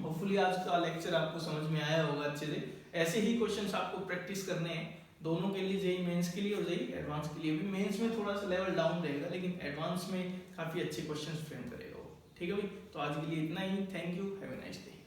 होपफुली आज का लेक्चर आपको समझ में आया होगा अच्छे से। ऐसे ही क्वेश्चंस आपको प्रैक्टिस करने हैं दोनों के लिए, जेई मेंस के लिए और जेई एडवांस के लिए भी। मेंस में थोड़ा सा लेवल डाउन रहेगा, लेकिन एडवांस में काफी अच्छे क्वेश्चंस फ्रेम करेगा वो, ठीक है भाई। तो आज के लिए इतना ही, thank you, have a nice day.